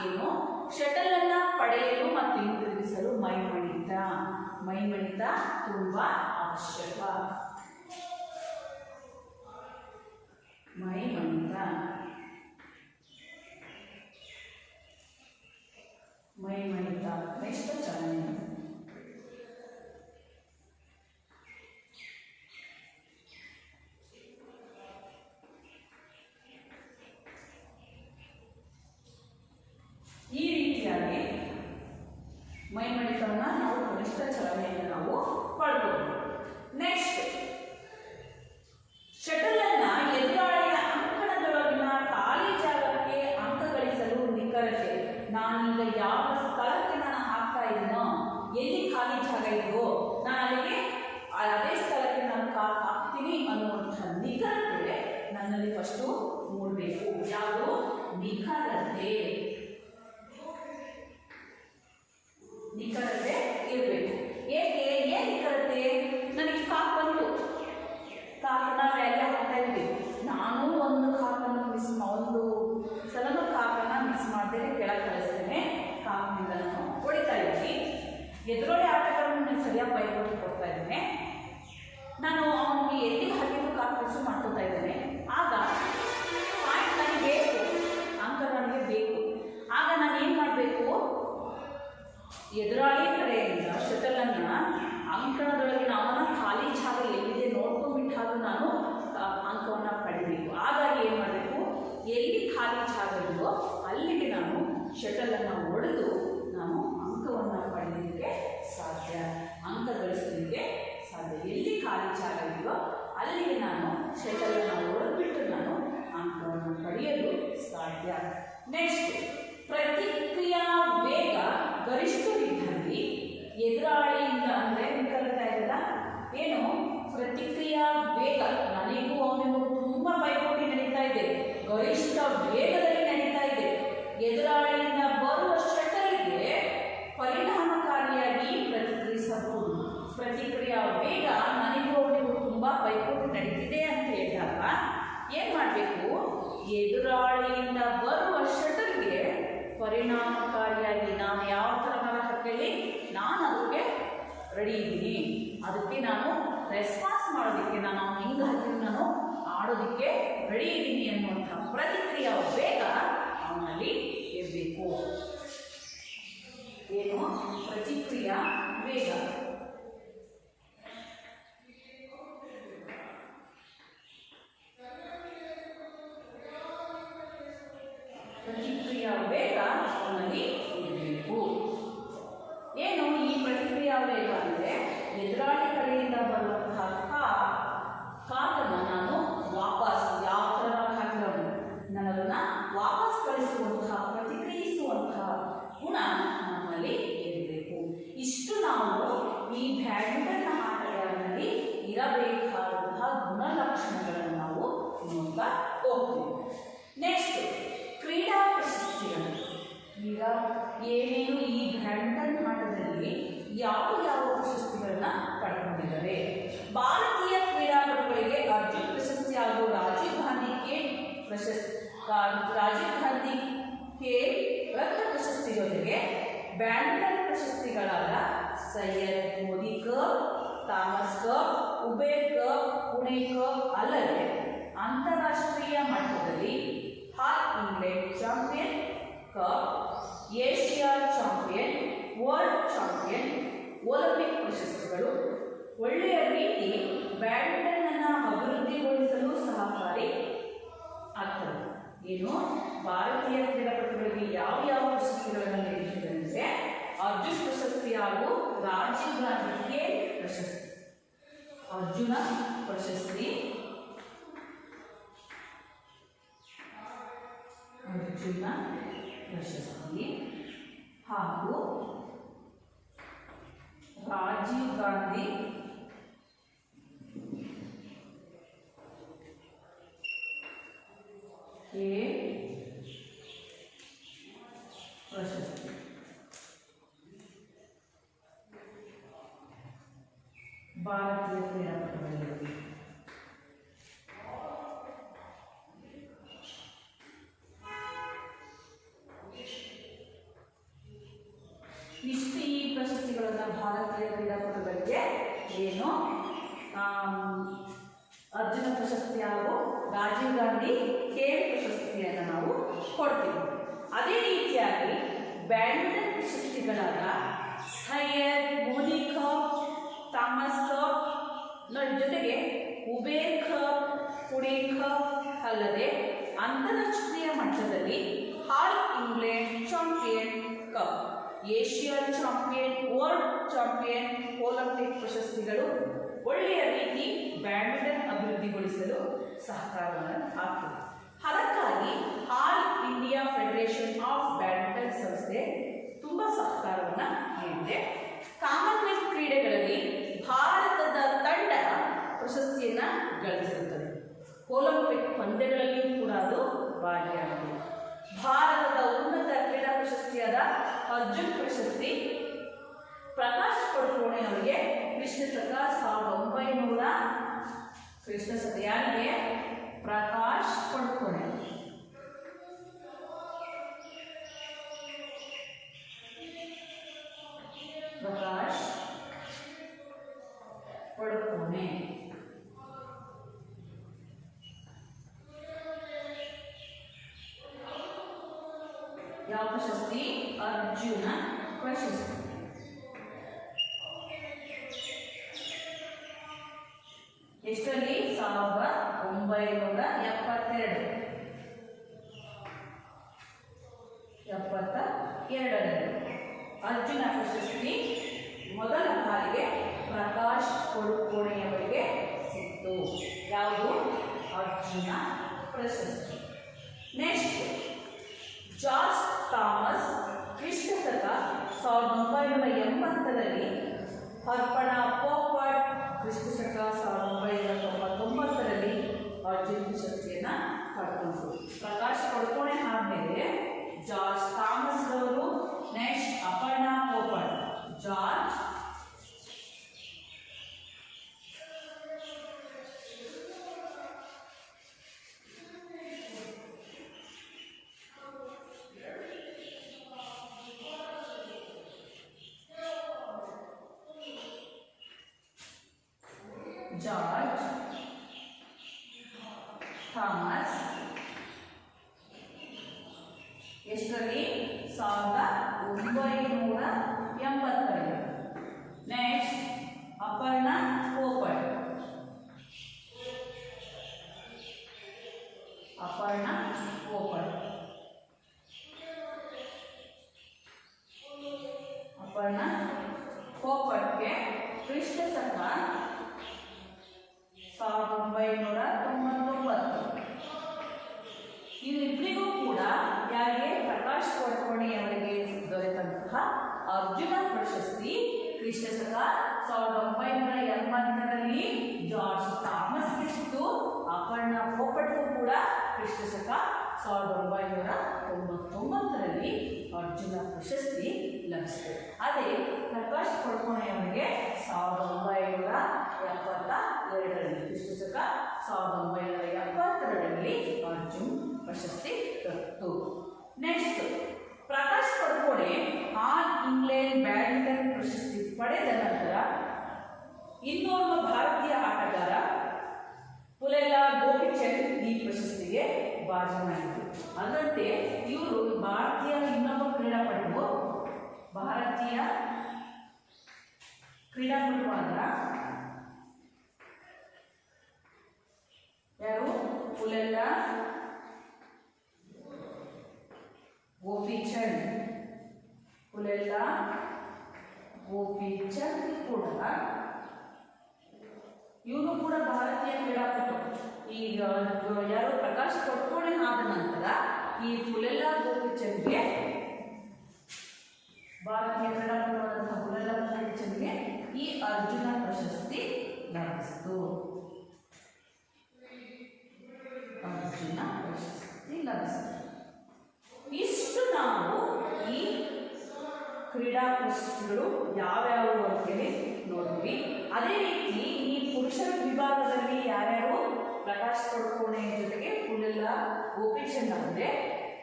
ಏನು ಶಟಲ್ ಅನ್ನ ಪಡೆಯಲು ಮತ್ತು ಹಿಂದಿರುಗಿಸಲು ಮೈಮಣಿತ ತುಂಬಾ ಅವಶ್ಯಕ. ಮೈಮಣಿತ ಕನಿಷ್ಠ ಚಲನೆ. ಈ ರೀತಿಯಾಗಿ ಮೈಮಣಿತವನ್ನ ನಾವು ಕನಿಷ್ಠ ಚಲನೆಯನ್ನು ನಾವು ಪಡ್ಬೋದು. ನೆಕ್ಸ್ಟ್, ಶಟಲ್ ಅನ್ನ ಎದುರಾಳಿಯ ಅಂಕಣದೊಳಗಿನ ಖಾಲಿ ಜಾಗಕ್ಕೆ ಅಂಕ ಗಳಿಸಲು ನಿಖರತೆ. ನಾನೀಗ ಯಾವ ಸ್ಥಳಕ್ಕೆ ನಾನು ಹಾಕ್ತಾ ಇದ್ದೀನೋ, ಎಲ್ಲಿ ಖಾಲಿ ಜಾಗ ಇದೆಯೋ ನಾನು ಅಲ್ಲಿಗೆ ಅದೇ ಸ್ಥಳಕ್ಕೆ ನಾನು ಹಾಕ್ತೀನಿ ಅನ್ನುವಂಥ ನಿಖರತೆ ನನ್ನಲ್ಲಿ ಫಸ್ಟು ಮೂಡಬೇಕು. ಯಾವುದು? ನಿಖರತೆ ಇರಬೇಕು. ಏಕೆ? ಏನ್ ನಿಖರತೆ? ನನಗೆ ಕಾಕ್ ಬಂತು, ಕಾಕನ್ನ ವ್ಯಾಲ್ಯೂ ಹಾಕ್ತಾ ಇದ್ದೀವಿ. ನಾನು ಒಂದು ಕಾಕನ್ನು ಒಂದು ಸಲನೂ ಕಾಕನ್ನ ಮಿಸ್ ಮಾಡದೆ ಕೆಳಗೆ ಕಳಿಸ್ತೇನೆ. ಕಾಕ್ನಿಂದ ನಾನು ಹೊಡಿತಾ ಇದ್ದೀನಿ. ಎದುರೊಳೆ ಆಟಗಾರನ್ನು ಸರಿಯಾಗಿ ಪೈಪೋಟಿ ಕೊಡ್ತಾ ಇದ್ದೇನೆ. ನಾನು ಅವನಿಗೆ ಎಲ್ಲಿ ಹಾಕಿದ್ದು ಕಾಕ್ ಮಿಸ್ ಮಾಡ್ಕೊತಾ ಇದ್ದೇನೆ. ಆಗ ಪಾಯಿಂಟ್ ನನಗೆ ಬೇಕು, ಅಂಕ ನನಗೆ ಬೇಕು. ಆಗ ನಾನು ಏನು ಮಾಡಬೇಕು? ಎದುರಾಳಿ ಕಡೆಯಿಂದ ಶಟಲನ್ನ ಅಂಕಣದೊಳಗಿನ ಅವನ ಖಾಲಿ ಜಾಗ ಎಲ್ಲಿದೆ ನೋಡ್ಕೊಂಡ್ಬಿಟ್ಟಾಗ ನಾನು ಅಂಕವನ್ನು ಪಡಿಬೇಕು. ಹಾಗಾಗಿ ಏನು ಮಾಡಬೇಕು? ಎಲ್ಲಿ ಖಾಲಿ ಜಾಗ ಇದೆಯೋ ಅಲ್ಲಿಗೆ ನಾನು ಶಟಲನ್ನು ಹೊಡೆದು ನಾನು ಅಂಕವನ್ನು ಪಡೆಯಲಿಕ್ಕೆ ಸಾಧ್ಯ, ಅಂಕ ಗಳಿಸಲಿಕ್ಕೆ ಸಾಧ್ಯ. ಎಲ್ಲಿ ಖಾಲಿ ಜಾಗ ಇದೆಯೋ ಅಲ್ಲಿಗೆ ನಾನು ಶಟಲನ್ನು ಹೊಡೆದ್ಬಿಟ್ಟು ನಾನು ಅಂಕವನ್ನು ಪಡೆಯಲು ಸಾಧ್ಯ. ನೆಕ್ಸ್ಟ್, ಪ್ರತಿಕ್ರಿಯಾ ವೇಗ ಗರಿಷ್ಠವಿದ್ದಲ್ಲಿ ಎದುರಾಳಿಯಿಂದ ಅಂದರೆ ಕಲಿತಾ ಇರಲ್ಲ ಏನು ಪ್ರತಿಕ್ರಿಯಾ ವೇಗ, ನನಗೂ ಅವನಿಗೂ ತುಂಬ ಪೈಪೋಟಿ ನಡೀತಾ ಇದೆ, ಗರಿಷ್ಠ ವೇಗದಲ್ಲಿ ನಡೀತಾ ಇದೆ. ಎದುರಾಳಿಯಿಂದ ಬರುವ ಶಟಲ್ಗೆ ಪರಿಣಾಮಕಾರಿಯಾಗಿ ಪ್ರತಿಕ್ರಿಯಿಸಬಹುದು. ಪ್ರತಿಕ್ರಿಯಾ ವೇಗ ನನಗೂ ಅವನಿಗೂ ತುಂಬ ಪೈಪೋಟಿ ನಡೀತಿದೆ ಅಂತ ಹೇಳಿದಾಗ ಏನು ಮಾಡಬೇಕು? ಎದುರಾಳಿಯಿಂದ ಬರುವ ಶಟಲ್ಗೆ ಪರಿಣಾಮಕಾರಿಯಾಗಿ ನಾನು ಯಾವ ಥರ ಹಾಕಿ ನಾನು ಅದಕ್ಕೆ ರೆಡಿ ಇದ್ದೀನಿ, ಅದಕ್ಕೆ ನಾನು ರೆಸ್ಪಾನ್ಸ್ ಮಾಡೋದಕ್ಕೆ ನಾನು ಹಿಂಗೆ ಹಾಕಿ ನಾನು ಆಡೋದಕ್ಕೆ ರೆಡಿ ಇದ್ದೀನಿ ಅನ್ನುವಂಥ ಪ್ರತಿಕ್ರಿಯೆ ವೇಗ ಅವನಲ್ಲಿ ಇರಬೇಕು. ಏನು? ಪ್ರತಿಕ್ರಿಯಾ ವೇಗ. ಪ್ರತಿಕ್ರಿಯಾ ವೇಗ ಅವನಲ್ಲಿ ಇರಬೇಕು. ಏನು ಈ ಪ್ರತಿಕ್ರಿಯಾ ವೇಗ ಅಂದರೆ ಎದುರಾಳಿ ಕಡೆಯಿಂದ ಬರುವಂತಹ ಕಾಟನ್ನು ನಾನು ವಾಪಸ್ ಯಾವ ಥರ ಹಾಕಿರೋದು ನಾನು ಅದನ್ನು ವಾಪಸ್ ಕಳಿಸುವಂತಹ ಪ್ರತಿಕ್ರಿಯಿಸುವಂತಹ ಗುಣ ನಮ್ಮಲ್ಲಿ ಇರಬೇಕು. ಇಷ್ಟು ನಾವು ಈ ಬ್ಯಾಡ್ಮಿಂಟನ್ ಆಟಗಾರನಲ್ಲಿ ಇರಬೇಕಾದಂತಹ ಗುಣಲಕ್ಷಣಗಳನ್ನು ನಾವು ನೋಡ್ತಾ ಹೋಗ್ತೀವಿ. ನೆಕ್ಸ್ಟ್ ಕ್ರೀಡಾ ಪ್ರಶಸ್ತಿಗಳು. ಈಗ ಏನೇನು ಈ ಬ್ಯಾಡ್ಮಿಂಟನ್ ಆಟದಲ್ಲಿ ಯಾವ ಯಾವ ಪ್ರಶಸ್ತಿಗಳನ್ನ ಪಡ್ಕೊಂಡಿದ್ದಾರೆ? ಭಾರತೀಯ ಕ್ರೀಡಾಪಟುಗಳಿಗೆ ಅರ್ಜುನ್ ಪ್ರಶಸ್ತಿ ಹಾಗೂ ರಾಜೀವ್ ಗಾಂಧಿ ಖೇಲ್ ರತ್ನ ಪ್ರಶಸ್ತಿ ಜೊತೆಗೆ ಬ್ಯಾಡ್ಮಿಂಟನ್ ಪ್ರಶಸ್ತಿಗಳಾದ Syed Modi cup, Thomas cup, Uber cup, Pune cup ಅಲ್ಲದೆ ಅಂತಾರಾಷ್ಟ್ರೀಯ ಮಟ್ಟದಲ್ಲಿ All England champion cup, Asia champion, world champion, Olympic ಪ್ರಶಸ್ತಿಗಳು ಒಳ್ಳೆಯ ರೀತಿ ಬ್ಯಾಡ್ಮಿಂಟನ್ ಅನ್ನು ಅಭಿವೃದ್ಧಿಗೊಳಿಸಲು ಸಹಕಾರಿ ಆಗ್ತದೆ. ಏನು ಭಾರತೀಯ ಕ್ರೀಡಾಪಟುಗಳಿಗೆ ಯಾವ ಯಾವ ಪ್ರಶಸ್ತಿಗಳನ್ನು ನೀಡಿದ್ದಾರೆ ಅಂದರೆ ಅರ್ಜುನ್ ಪ್ರಶಸ್ತಿ ಹಾಗೂ ರಾಜೀವ್ ಗಾಂಧಿ ಖೇಲ್ ಪ್ರಶಸ್ತಿ. ಅರ್ಜುನ ಪ್ರಶಸ್ತಿ, ಅರ್ಜುನ ಪ್ರಶಸ್ತಿ ಹಾಗೂ ರಾಜೀವ್ ಗಾಂಧಿ ಖೇಲ್ ಪ್ರಶಸ್ತಿ. ಭಾರತೀಯ ಕ್ರೀಡಾಪಟುಗಳಿಗೆ ಇಷ್ಟು ಈ ಪ್ರಶಸ್ತಿಗಳನ್ನು ಭಾರತೀಯ ಕ್ರೀಡಾಪಟುಗಳಿಗೆ ಏನು ಅರ್ಜುನ ಪ್ರಶಸ್ತಿ ಹಾಗೂ ರಾಜೀವ್ ಗಾಂಧಿ ಖೇಲ್ ಪ್ರಶಸ್ತಿಯನ್ನು ನಾವು ಕೊಡ್ತೀವಿ. ಅದೇ ರೀತಿಯಾಗಿ ಬ್ಯಾಡ್ಮಿಂಟನ್ ಪ್ರಶಸ್ತಿಗಳಾದ Syed Modi cup, Thomas cup ಜೊತೆಗೆ ಉಬೇರ್ ಕಪ್, ಪುಣೆ ಕಪ್ ಅಲ್ಲದೆ ಅಂತಾರಾಷ್ಟ್ರೀಯ ಮಟ್ಟದಲ್ಲಿ All England champion cup, Asia champion, world champion, Olympic ಪ್ರಶಸ್ತಿಗಳು ಒಳ್ಳೆಯ ರೀತಿ ಬ್ಯಾಡ್ಮಿಂಟನ್ ಅಭಿವೃದ್ಧಿಗೊಳಿಸಲು ಸಹಕಾರವನ್ನು ಆಗ್ತದೆ. ಅದಕ್ಕಾಗಿ All India Federation of Badminton ಸಂಸ್ಥೆ ತುಂಬ ಸಹಕಾರವನ್ನು ನೀಡಿದೆ. ಕಾಮನ್ವೆಲ್ತ್ ಕ್ರೀಡೆಗಳಲ್ಲಿ ಭಾರತದ ತಂಡ ಪ್ರಶಸ್ತಿಯನ್ನು ಗಳಿಸಿರುತ್ತದೆ. ಒಲಿಂಪಿಕ್ ಪಂದ್ಯಗಳಲ್ಲಿಯೂ ಕೂಡ ಅದು ಭಾಗಿಯಾಗಿದೆ. ಭಾರತದ ಉನ್ನತ ಕ್ರೀಡಾ ಪ್ರಶಸ್ತಿಯಾದ ಅರ್ಜುನ್ ಪ್ರಶಸ್ತಿ ಪ್ರಕಾಶ್ ಪಡುಕೋಣೆ ಅವರಿಗೆ ಕೃಷ್ಣ ಶಕ 1900 ಕೃಷ್ಣ ಶಕ ಯಾರಿಗೆ? ಪ್ರಕಾಶ್ ಪಡುಕೋಣೆ. ಪ್ರಕಾಶ್ ಪಡುಕೋಣೆ ಯಾವ ಪ್ರಶಸ್ತಿ? ಅರ್ಜುನ ಪ್ರಶಸ್ತಿ. ಎಷ್ಟರಲ್ಲಿ? 1972 ಅರ್ಜುನ ಪ್ರಶಸ್ತಿ ಮೊದಲ ಬಾರಿಗೆ ಪ್ರಕಾಶ್ ಪಡುಕೋಣೆಯವರಿಗೆ ಸಿಕ್ತು. ಯಾವುದು? ಅರ್ಜುನ ಪ್ರಶಸ್ತಿ. ನೆಕ್ಸ್ಟ್ ಜಾರ್ಜ್ ಥಾಮಸ್ ಕೃಷ್ಣ ಶಕ 1980 ಅರ್ಪಣಾ ಪೋಪಟ್ ಕೃಷ್ಣ ಶಕ 1999 ಅರ್ಜುನ್ ಪ್ರಶಸ್ತಿಯನ್ನು ಪಡ್ಕೊಂಡ್ರು. ಪ್ರಕಾಶ್ ಪಡುಕೋಣೆ ಆದಮೇಲೆ ಜಾರ್ಜ್ ಥಾಮಸ್ ಅವರು, next Aparna Popat. George George Thomas ಎಷ್ಟರಲ್ಲಿ 1980ರಲ್ಲಿ. ನೆಕ್ಸ್ಟ್ ಅಪರ್ಣಾ ಪೋಪಟ್. ಅಪರ್ಣಾ ಪೋಪಟ್ ಅಪರ್ಣಾ ಪೋಪಟ್ಗೆ ಕ್ರಿಸ್ತ ಶಕ 1999. ಇವರಿಬ್ಬರಿಗೂ ಕೂಡ ಯಾರಿಗೆ ಪ್ರಕಾಶ್ ಕೊಡ್ಕೋಣೆಯವರಿಗೆ ದೊರೆತಂತಹ ಅರ್ಜುನ ಪ್ರಶಸ್ತಿ ಕ್ರಿಸ್ತ ಶಕ 1980ರಲ್ಲಿ ಜಾರ್ಜ್ ಥಾಮಸ್ ಸಿಕ್ಕಿತು. ಅಪರ್ಣಾ ಪೋಪಟ್ಗೂ ಕೂಡ ಕ್ರಿಸ್ತ ಶಕ 1999ರಲ್ಲಿ ಅರ್ಜುನ ಪ್ರಶಸ್ತಿ ಲಭಿಸಿತು. ಅದೇ ಪ್ರಕಾಶ್ ಕೊಡ್ಕೋಣೆಯವರಿಗೆ 1972ರಲ್ಲಿ ಕ್ರಿಸ್ತ ಶಕ 1972ರಲ್ಲಿ ಅರ್ಜುನ್ ಪ್ರಶಸ್ತಿ ದೊರೆತು. Next Prakash Padukone All England badminton ಪ್ರಶಸ್ತಿ ಪಡೆದ ನಂತರ ಇನ್ನೋರ್ವ ಭಾರತೀಯ ಆಟಗಾರ ಪುಲೆಲಾ ಗೋಪಿಚಂದ್ ಈ ಪ್ರಶಸ್ತಿಗೆ ಭಾಜನರಾಗಿದ್ದರು. ಅದರಂತೆ ಇವರು ಭಾರತೀಯ ಇನ್ನೊಬ್ಬ ಕ್ರೀಡಾಪಟು ಆದ ಯಾರು ಪುಲೆಲಾ ಗೋಪಿಚಂದ್. ಪುಲೆಲಾ ಗೋಪಿಚಂದ್ ಕೂಡ ಇವನು ಕೂಡ ಭಾರತೀಯ ಕ್ರೀಡಾಪಟು. ಈಗ ಯಾರು ಪ್ರಕಾಶ್ ಕೊಡ್ಕೋಣೆ ಆದ ನಂತರ ಈ ಪುಲೆಲಾ ಗೋಪಿಚಂದ್ಗೆ ಭಾರತೀಯ ಕ್ರೀಡಾಪಟುವಾದಂತಹ ಪುಲೆಲಾ ಗೋಪಿಚಂದ್ಗೆ ಈ ಅರ್ಜುನ ಪ್ರಶಸ್ತಿ ಲಭಿಸಿತು. ಅರ್ಜುನ ಪ್ರಶಸ್ತಿ ಲಭಿಸಿತು. ಇಷ್ಟು ನಾವು ಈ ಕ್ರೀಡಾ ಪ್ರಶಸ್ತಿಗಳು ಯಾವ್ಯಾವು ಅಂತೇಳಿ ನೋಡಿದ್ವಿ. ಅದೇ ರೀತಿ ಈ ಪುರುಷರ ವಿಭಾಗದಲ್ಲಿ ಯಾರ್ಯಾರು ಪ್ರಕಾಶ್ ಕೊಡ್ಕೋಣೆ ಜೊತೆಗೆ ಪುಲೆಲಾ ಗೋಪಿಚಂದ್ ಅಂದರೆ,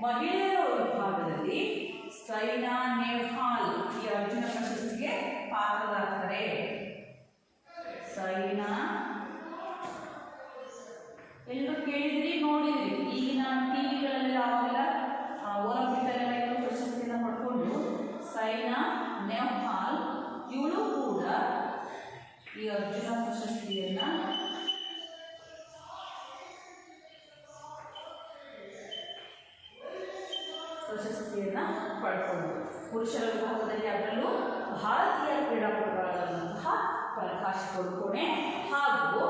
ಮಹಿಳೆಯರ ವಿಭಾಗದಲ್ಲಿ ಸೈನಾ ನೆಹ್ವಾಲ್ ಈ ಅರ್ಜುನ ಪ್ರಶಸ್ತಿಗೆ ಪಾತ್ರರಾಗ್ತಾರೆ. ಸೈನಾ ಎಲ್ಲರೂ ಕೇಳಿದ್ರಿ, ನೋಡಿದ್ರಿ. ಈಗಿನ ಟಿವಿಗಳಲ್ಲಿ ಯಾವಾಗೆಲ್ಲ ಒಲಿಂಪಿಕಲ್ಲೆಲ್ಲ ಎಲ್ಲರೂ ಪ್ರಶಸ್ತಿಯನ್ನು ಪಡ್ಕೊಂಡು ಸೈನಾ ನೆಹ್ವಾಲ್ ಇವಳು ಕೂಡ ಈ ಅರ್ಜುನ ಪ್ರಶಸ್ತಿಯನ್ನು ಪಡ್ಕೊಂಡು ಪುರುಷರ ವಿಭಾಗದಲ್ಲಿ ಅದರಲ್ಲೂ ಭಾರತೀಯ ಕ್ರೀಡಾಪಟುಗಳಾದಂತಹ ಪ್ರಕಾಶ್ ಕೊಡ್ಕೋಣೆ ಹಾಗೂ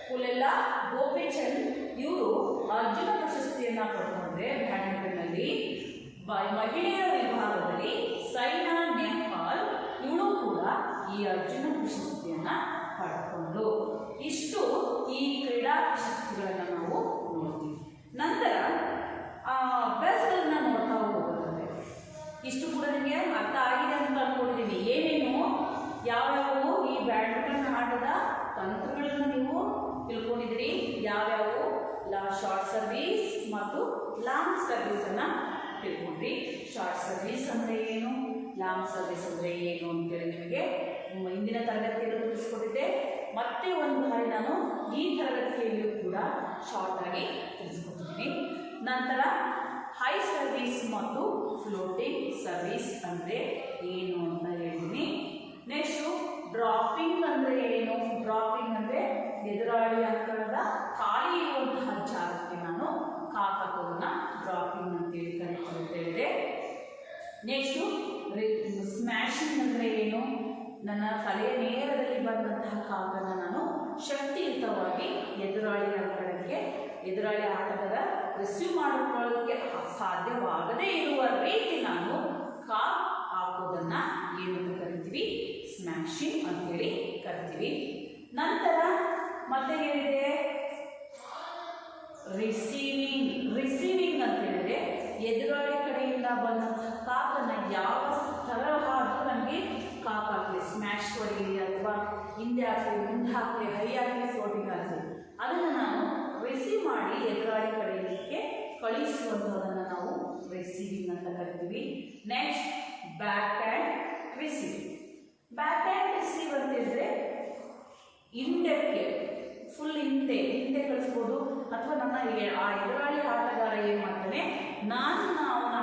ಪುಲೆಲಾ ಗೋಪಿಚಂದ್ ಇವರು ಅರ್ಜುನ ಪ್ರಶಸ್ತಿಯನ್ನು ಪಡ್ಕೊಂಡ್ರೆ ಬ್ಯಾಡ್ಮಿಂಟನ್ನಲ್ಲಿ. ಮಹಿಳೆಯರ ವಿಭಾಗದಲ್ಲಿ ಸೈನಾ ನೆಹ್ವಾಲ್ ಇವಳು ಕೂಡ ಈ ಅರ್ಜುನ ಪ್ರಶಸ್ತಿಯನ್ನು ಪಡ್ಕೊಂಡು. ಇಷ್ಟು ಈ ಕ್ರೀಡಾ ಪ್ರಶಸ್ತಿಗಳನ್ನು ನಾವು ನೋಡ್ತೀವಿ. ನಂತರ ಅಭ್ಯಾಸಗಳನ್ನ ನೋಡ್ತಾ ಹೋಗುತ್ತದೆ. ಇಷ್ಟು ಕೂಡ ನಿಮಗೆ ಅರ್ಥ ಆಗಿದೆ ಅಂತ ಅನ್ಕೊಂಡಿದ್ದೀನಿ. ಏನೇನು ಯಾವ್ಯಾವು ಈ ಬ್ಯಾಡ್ಮಿಂಟನ್ ಆಟದ ತಂತ್ರಗಳನ್ನು ನೀವು ತಿಳ್ಕೊಂಡಿದ್ದೀರಿ. ಯಾವ್ಯಾವು ಶಾರ್ಟ್ ಸರ್ವೀಸ್ ಮತ್ತು ಲಾಂಗ್ ಸರ್ವೀಸನ್ನು ತಿಳ್ಕೊಂಡ್ರಿ. ಶಾರ್ಟ್ ಸರ್ವೀಸ್ ಅಂದರೆ ಏನು, ಲಾಂಗ್ ಸರ್ವೀಸ್ ಅಂದರೆ ಏನು ಅಂತೇಳಿ ನಿಮಗೆ ಹಿಂದಿನ ತರಗತಿಯನ್ನು ತಿಳಿಸ್ಕೊಟ್ಟಿದ್ದೆ. ಮತ್ತೆ ಒಂದು ಬಾರಿ ನಾನು ಈ ತರಗತಿಯಲ್ಲಿಯೂ ಕೂಡ ಶಾರ್ಟ್ ಆಗಿ ತಿಳಿಸ್ಕೊಟ್ಟಿದ್ದೀನಿ. ನಂತರ ಹೈ ಸರ್ವೀಸ್ ಮತ್ತು ಫ್ಲೋಟಿಂಗ್ ಸರ್ವೀಸ್ ಅಂದರೆ ಏನು ಅಂತ ಹೇಳ್ತೀನಿ. ನೆಕ್ಸ್ಟು ಡ್ರಾಪಿಂಗ್ ಅಂದರೆ ಏನು. ಡ್ರಾಪಿಂಗ್ ಅಂದರೆ ಎದುರಾಳಿ ಅಂಕಣದ ಖಾಲಿ ಇರುವಂತಹ ಜಾಗಕ್ಕೆ ನಾನು ಕಾಕವನ್ನು ಡ್ರಾಪಿಂಗ್ ಅಂತೇಳಿ ಕರೀತಾರೆ. ನೆಕ್ಸ್ಟು ಸ್ಮ್ಯಾಶಿಂಗ್ ಅಂದರೆ ಏನು. ನನ್ನ ತಲೆಯ ನೇರದಲ್ಲಿ ಬಂದಂತಹ ಕಾಕನ್ನು ನಾನು ಶಕ್ತಿಯುತವಾಗಿ ಎದುರಾಳಿ ಅಂಕಣಕ್ಕೆ ಎದುರಾಳಿ ಆಟಗಾರ ರಿಸೀವ್ ಮಾಡಿಕೊಳ್ಳೋಕ್ಕೆ ಸಾಧ್ಯವಾಗದೇ ಇರುವ ರೀತಿ ನಾನು ಕಾಕ್ ಹಾಕೋದನ್ನು ಏನಂತ ಕರಿತೀವಿ, ಸ್ಮ್ಯಾಶಿಂಗ್ ಅಂತೇಳಿ ಕರಿತೀವಿ. ನಂತರ ಮತ್ತೆ ಏನಿದೆ ರಿಸೀವಿಂಗ್ ಅಂತ ಹೇಳಿದ್ರೆ ಎದುರಾಳಿ ಕಡೆಯಿಂದ ಬಂದಂತಹ ಕಾಕನ್ನು ಯಾವ ತರಹದ್ದು ನನಗೆ ಕಾಕ್ ಹಾಕಲಿ, ಸ್ಮ್ಯಾಶ್ ಹೊಡೀಲಿ ಅಥವಾ ಹಿಂದೆ ಹಾಕಲಿ, ಮುಂದೆ ಹಾಕಲಿ, ಹೈ ಹಾಕಲಿ, ಫ್ಲೋಟಿಂಗ್ ಹಾಕಲಿ, ಅದನ್ನು ನಾನು ರಿಸೀವ್ ಮಾಡಿ ಎದುರಾಳಿ ಕಡೆಗೆ ಕಳಿಸುವಂಥದ್ದನ್ನು ನಾವು ರಿಸೀವಿಂಗ್ ಅಂತ ಕರಿತೀವಿ. Next back hand receive. Back hand receive ಅಂತ ಹೇಳಿದ್ರೆ ಹಿಂದಕ್ಕೆ ನನ್ನ ಆ ಎದುರಾಳಿ ಆಟಗಾರ ಏನು ಮಾಡ್ತಾನೆ, ನಾನು ಅವನ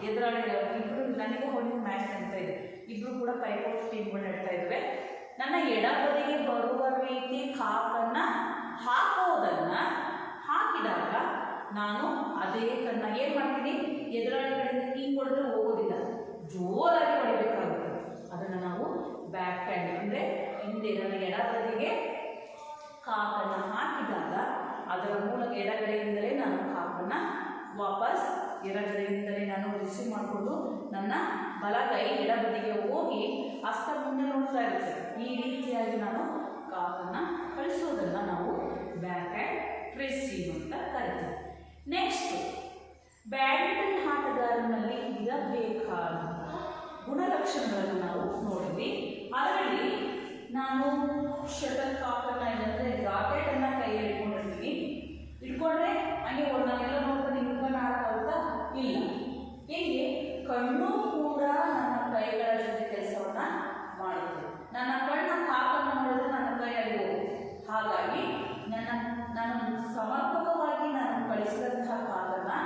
ಎದುರಾಳಿ ಇಬ್ಬರು ನನಗೂ ಅವನಿಗೂ ಮ್ಯಾಚ್ ನಡೀತಾ ಇದೆ, ಇಬ್ಬರು ಕೂಡ ಪೈಪೋಟಿ ಟೀಮ್ಗಳು ನಡೀತಾ ಇದ್ವಿ. ನನ್ನ ಎಡಬದಿಗೆ ಬರುವ ರೀತಿ ಕಾಕನ್ನ ಹಾಕೋದನ್ನ ಹಾಕಿದಾಗ ನಾನು ಅದೇ ಕನ್ನ ಏನು ಮಾಡ್ತೀನಿ, ಎದುರಾಳಿ ಕಡೆಯಿಂದ ಹಿಂಗೆ ಹೊಡೆದ್ರೆ ಹೋಗೋದಿಲ್ಲ, ಜೋರಾಗಿ ಹೊಡಿಬೇಕಾಗುತ್ತೆ. ಅದನ್ನು ನಾವು ಬ್ಯಾಕ್ ಹ್ಯಾಂಡ್ ಅಂದರೆ ಹಿಂದೆ ನನ್ನ ಎಡಬದಿಗೆ ಕಾಕನ್ನು ಹಾಕಿದಾಗ ಅದರ ಮೂಲಕ ಎಡಗಡೆಯಿಂದಲೇ ನಾನು ಕಾಕನ್ನು ವಾಪಸ್ ಎಡಗಡೆಯಿಂದಲೇ ನಾನು ರಿಸೀವ್ ಮಾಡಿಕೊಂಡು ನನ್ನ ಬಲಗೈ ಎಡಬದಿಗೆ ಹೋಗಿ ಹಸ್ತ ಮುಂದೆ ನೋಡ್ತಾ ಇರುತ್ತೆ. ಈ ರೀತಿಯಾಗಿ ನಾನು ಕಾಕನ್ನು ಕಳಿಸೋದನ್ನು ನಾವು ಬ್ಯಾಕ್ ಹ್ಯಾಂಡ್ ರಿಸೀವ್ ಅಂತ ಕರಿತೀವಿ. ನೆಕ್ಸ್ಟ್, ಬ್ಯಾಡ್ಮಿಂಟನ್ ಆಟಗಾರನಲ್ಲಿ ಇರಬೇಕಾದಂತಹ ಗುಣಲಕ್ಷಣಗಳನ್ನು ನಾವು ನೋಡಿದ್ವಿ. ಅದರಲ್ಲಿ ನಾನು ಶಟಲ್ ಕಾಕನ್ನು ಇಲ್ಲಂದರೆ ರಾಕೆಟನ್ನು ಕೈಯಲ್ಲಿ ಇಟ್ಕೊಂಡಿರ್ತೀನಿ. ಇಟ್ಕೊಂಡ್ರೆ ಹಂಗೆ ನಾನೆಲ್ಲ ನೋಡ್ಕೊಂಡು ಇಟ್ಕೊಂಡು ಆಡೋಕ್ಕಾಗುತ್ತಾ? ಇಲ್ಲ. ಹೀಗೆ ಕಣ್ಣು ಕೂಡ ನನ್ನ ಕೈಗಳ ಜೊತೆ ಕೆಲಸವನ್ನು ಮಾಡುತ್ತೆ. ನನ್ನ ಕಣ್ಣ ಕಾಕನ್ನು ನೋಡಿದ್ರೆ ನನ್ನ ಕೈಯಲ್ಲಿ ಹೋಗುತ್ತೆ. ಹಾಗಾಗಿ ನಾನು ಸಮರ್ಪಕವಾಗಿ ನಾನು ಕಳಿಸಿದಂತಹ ಕಾಕನ್ನು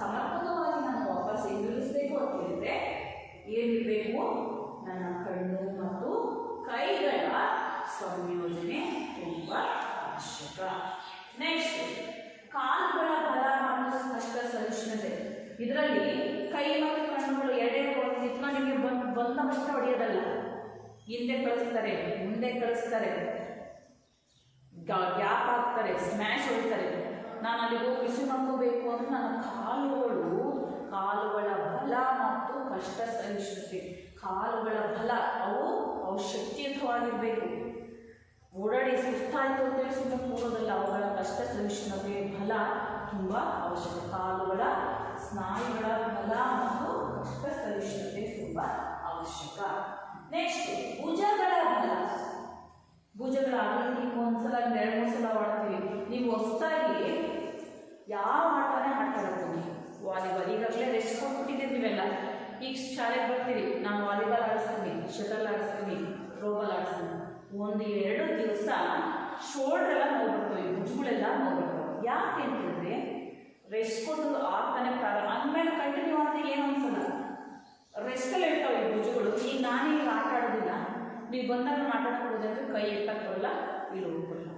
ಸಮರ್ಪಕವಾಗಿ ನಾನು ವಾಪಸ್ ಎದುರಿಸಬೇಕು ಅಂತ ಹೇಳಿದ್ರೆ ಏನಿರಬೇಕು, ನನ್ನ ಕಣ್ಣು ಮತ್ತು ಕೈಗಳ ಸಂಯೋಜನೆ ತುಂಬ ಅವಶ್ಯಕ. ನೆಕ್ಸ್ಟ್, ಕಾಲುಗಳ ಬಲ ಮತ್ತು ಸ್ಪಷ್ಟ ಸಹಿಷ್ಣುತೆ. ಇದರಲ್ಲಿ ಕೈ ಮತ್ತು ಕಣ್ಣುಗಳು ಎರಡೇ ನಿಂತ್ಕೊಂಡಿಗೆ ಬಂದವಷ್ಟ ಹೊಡೆಯೋದಲ್ಲ, ಹಿಂದೆ ಕಳಿಸ್ತಾರೆ, ಮುಂದೆ ಕಳಿಸ್ತಾರೆ, ಗ್ಯಾಪ್ ಹಾಕ್ತಾರೆ, ಸ್ಮ್ಯಾಶ್ ಹೊಡಿತಾರೆ. ನಾನು ಅಲ್ಲಿಗೆ ಹೋಗಿ ಬಿಸಿ ಮಾಡ್ಕೋಬೇಕು ಅಂದರೆ ನನ್ನ ಕಾಲುಗಳ ಬಲ ಮತ್ತು ಕಷ್ಟ ಸಹಿಷ್ಣುತೆ. ಕಾಲುಗಳ ಬಲ ಅವು ಶಕ್ತಿಯುತವಾಗಿರಬೇಕು. ಓಡಾಡಿ ಸುಸ್ತಾಯಿತು ಅಂತೇಳಿ ಸುಮ್ಮನೆ ಕೂರೋದಲ್ಲ, ಅವುಗಳ ಕಷ್ಟ ಸಹಿಷ್ಣುತೆ ಬಲ ತುಂಬ ಅವಶ್ಯಕ. ಕಾಲುಗಳ ಸ್ನಾಯುಗಳ ಬಲ ಮತ್ತು ಕಷ್ಟ ಸಹಿಷ್ಣುತೆ ತುಂಬ ಅವಶ್ಯಕ. ನೆಕ್ಸ್ಟ್, ಭುಜಗಳ ಬಲ. ಭುಜಗಳ ಆಗಲಿ ನೀವು ಒಂದ್ಸಲ 2-3 ಸಲ ಆಡ್ತೀವಿ. ನೀವು ಹೊಸದಾಗಿ ಯಾವ ಆಟನೇ ಆಟಾಡ್ತೀವಿ, ವಾಲಿಬಾಲ್ ಈಗಾಗಲೇ ರೆಸ್ಟ್ ಕೊಟ್ಬಿಟ್ಟಿದ್ದೀವಿ ನೀವೆಲ್ಲ. ಈಗ ಶಾಲೆಗೆ ಬರ್ತೀರಿ, ನಾನು ವಾಲಿಬಾಲ್ ಆಡಿಸ್ತೀನಿ, ಶಟಲ್ ಆಡಿಸ್ತೀನಿ, ಥ್ರೋಬಾಲ್ ಆಡಿಸ್ತೀನಿ. 1-2 ದಿವಸ ಶೋಲ್ಡ್ರೆಲ್ಲ ನೋಡ್ಬಿಡ್ತೀವಿ, ಭುಜಗಳೆಲ್ಲ ನೋಡ್ಬಿಡ್ತೀವಿ. ಯಾಕೆ ಅಂತಂದರೆ ರೆಸ್ಟ್ ಕೊಟ್ಟು ಆಗ್ತಾನೆ ಪ್ರಾರಂಭ ಅಂದಮೇಲೆ ಕಂಟಿನ್ಯೂ ಆದರೆ ಏನು ಅನ್ಸಲ್ಲ, ರೆಸ್ಟಲ್ಲಿ ಇರ್ತಾವೆ ಈ ಭುಜಗಳು. ಈಗ ನಾನೇ ಈಗ ಆಟ ಆಡೋದಿಲ್ಲ, ನೀವು ಬಂದಾಗ ಆಟ ಆಡ್ಕೊಳ್ಳೋದಂದ್ರೆ ಕೈ ಎತ್ತಕ್ಕೆ ಬರಲ್ಲ, ಇಡೋಲ್ಲ.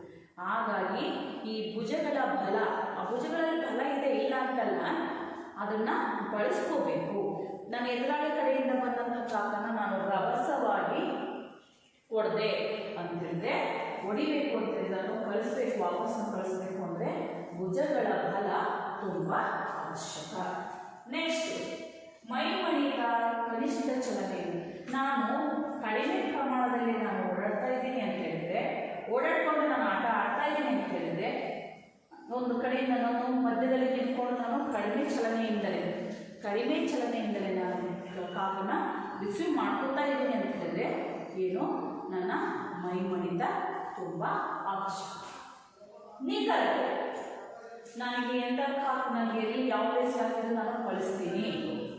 ಹಾಗಾಗಿ ಈ ಭುಜಗಳ ಬಲ, ಆ ಭುಜಗಳಲ್ಲಿ ಬಲ ಇದೆ ಇಲ್ಲ ಅಂತಲ್ಲ, ಅದನ್ನು ಬಳಸ್ಕೋಬೇಕು. ನಾನು ಎದುರಾಳಿ ಕಡೆಯಿಂದ ಬಂದಂಥ ಕಾಕನ್ನು ನಾನು ರಭಸವಾಗಿ ಹೊಡೆದೆ ಅಂತಂದರೆ, ಹೊಡಿಬೇಕು ಅಂತಂದರೆ ನಾನು ಕಳಿಸ್ಬೇಕು, ವಾಪಸ್ ಕಳಿಸ್ಬೇಕು ಅಂದರೆ ಭುಜಗಳ ಬಲ ತುಂಬ ಅವಶ್ಯಕ. ನೆಕ್ಸ್ಟ್, ಮೈಮಣಿತ ಕನಿಷ್ಠ ಚಲನೆ. ನಾನು ಕಡಿಮೆ ಪ್ರಮಾಣದಲ್ಲಿ ನಾನು ಓಡಾಡ್ತಾ ಇದ್ದೀನಿ ಅಂತ ಹೇಳಿದ್ರೆ, ಓಡಾಡ್ಕೊಂಡು ನಾನು ಆಟ ಆಡ್ತಾ ಇದ್ದೀನಿ ಅಂತ ಹೇಳಿದ್ರೆ, ಒಂದು ಕಡೆಯಿಂದ ನಾನು ಮಧ್ಯದಲ್ಲಿ ನಿಂತ್ಕೊಂಡು ನಾನು ಕಡಿಮೆ ಚಲನೆಯಿಂದಲೇ ನಾನು ಕಾಕನ್ನು ರಿಸೀವ್ ಮಾಡ್ಕೊತಾ ಇದ್ದೀನಿ ಅಂತ ಹೇಳಿದ್ರೆ ಏನು, ನನ್ನ ಮೈಮಣಿತ ತುಂಬ ಅವಶ್ಯಕ. ನಿಖರತೆ. ನನಗೆ ಎಂಥ ಕಾಕು ನನಗೆ ಎಲ್ಲಿ ಯಾವ ಪ್ಲೇಸ್ ಹಾಕಿದ್ರು ನಾನು ಕಳಿಸ್ತೀನಿ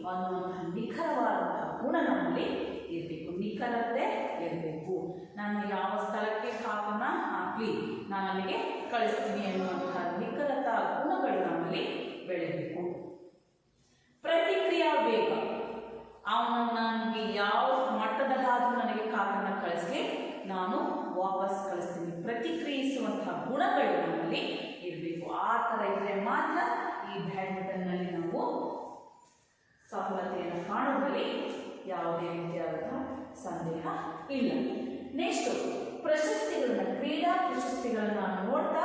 ಅನ್ನುವಂಥ ನಿಖರವಾದಂಥ ಗುಣ ನಮ್ಮಲ್ಲಿ ಇರಬೇಕು. ನಿಖರತೆ ಇರಬೇಕು. ನಾನು ಯಾವ ಸ್ಥಳಕ್ಕೆ ಕಾಕನ್ನು ಹಾಕಲಿ ನಾನು ಅಲ್ಲಿಗೆ ಕಳಿಸ್ತೀನಿ ಅನ್ನುವಂಥ ನಿಖರತಾ ಗುಣಗಳು ನಮ್ಮಲ್ಲಿ ಬೆಳೆಯಬೇಕು. ಪ್ರತಿಕ್ರಿಯಾ ವೇಗ. ಅವನು ನನಗೆ ಯಾವ ಮಟ್ಟದಲ್ಲಾದರೂ ನನಗೆ ಕಾಕನ್ನು ಕಳಿಸ್ಲಿ, ನಾನು ವಾಪಸ್ ಕಳಿಸ್ತೀನಿ. ಪ್ರತಿಕ್ರಿಯಿಸುವಂತಹ ಗುಣಗಳು ನಮ್ಮಲ್ಲಿ ಇರಬೇಕು. ಆ ಥರ ಇದ್ದರೆ ಮಾತ್ರ ಈ ಬ್ಯಾಡ್ಮಿಂಟನ್ನಲ್ಲಿ ನಾವು ಸಫಲತೆಯನ್ನು ಕಾಣೋದ್ರಲ್ಲಿ ಯಾವುದೇ ರೀತಿಯಾದಂತಹ ಸಂದೇಹ ಇಲ್ಲ. ನೆಕ್ಸ್ಟ್, ಪ್ರಶಸ್ತಿಗಳನ್ನ, ಕ್ರೀಡಾ ಪ್ರಶಸ್ತಿಗಳನ್ನು ನಾವು ನೋಡ್ತಾ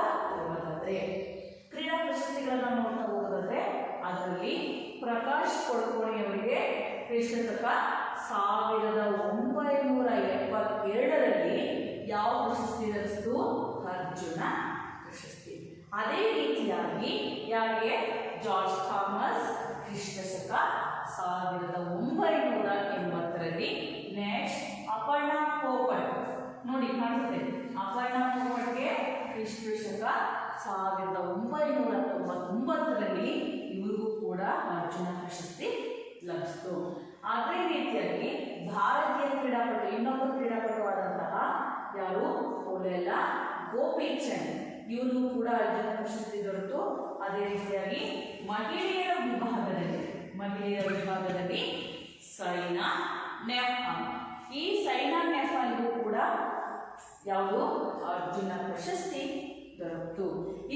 ಹೋಗೋದಾದ್ರೆ ಅದರಲ್ಲಿ ಪ್ರಕಾಶ್ ಕೊಡ್ಕೋಣಿಯವರಿಗೆ ಕ್ರಿಸ್ತಕ 1972ರಲ್ಲಿ ಯಾವ ಪ್ರಶಸ್ತಿ ಲಭಿಸಿತು? ಅರ್ಜುನ ಪ್ರಶಸ್ತಿ. ಅದೇ ರೀತಿಯಾಗಿ ಯಾರಿಗೆ George Thomas ಕ್ರಿಸ್ತಕ 1980ರಲ್ಲಿ. Next, Aparna Popat. ನೋಡಿ ಕಾಣಿಸುತ್ತೆ, ಅಪರ್ಣಾ ಪೋಪಟ್ಗೆ ಕ್ರಿಸ್ತಕ 1999ರಲ್ಲಿ ಇವ್ರಿಗೂ ಕೂಡ ಅರ್ಜುನ ಪ್ರಶಸ್ತಿ ಲಭಿಸಿತು. ಅದೇ ರೀತಿಯಾಗಿ ಭಾರತೀಯ ಕ್ರೀಡಾಪಟು ಇನ್ನೊಬ್ಬ ಕ್ರೀಡಾಪಟುವಾದಂತಹ ಯಾರು? ಕೋಲೆಲ್ಲ ಗೋಪಿಚಂದ್ ಇವನು ಕೂಡ ಅರ್ಜುನ ಪ್ರಶಸ್ತಿ ದೊರೆತು. ಅದೇ ರೀತಿಯಾಗಿ ಮಹಿಳೆಯರ ವಿಭಾಗದಲ್ಲಿ ಸೈನಾ ನೆಹ್ವಾಲ್. ಈ ಸೈನಾ ನೆಹ್ವಾಲ್ಗೂ ಕೂಡ ಯಾವುದು ಅರ್ಜುನ ಪ್ರಶಸ್ತಿ ದೊರೆತು.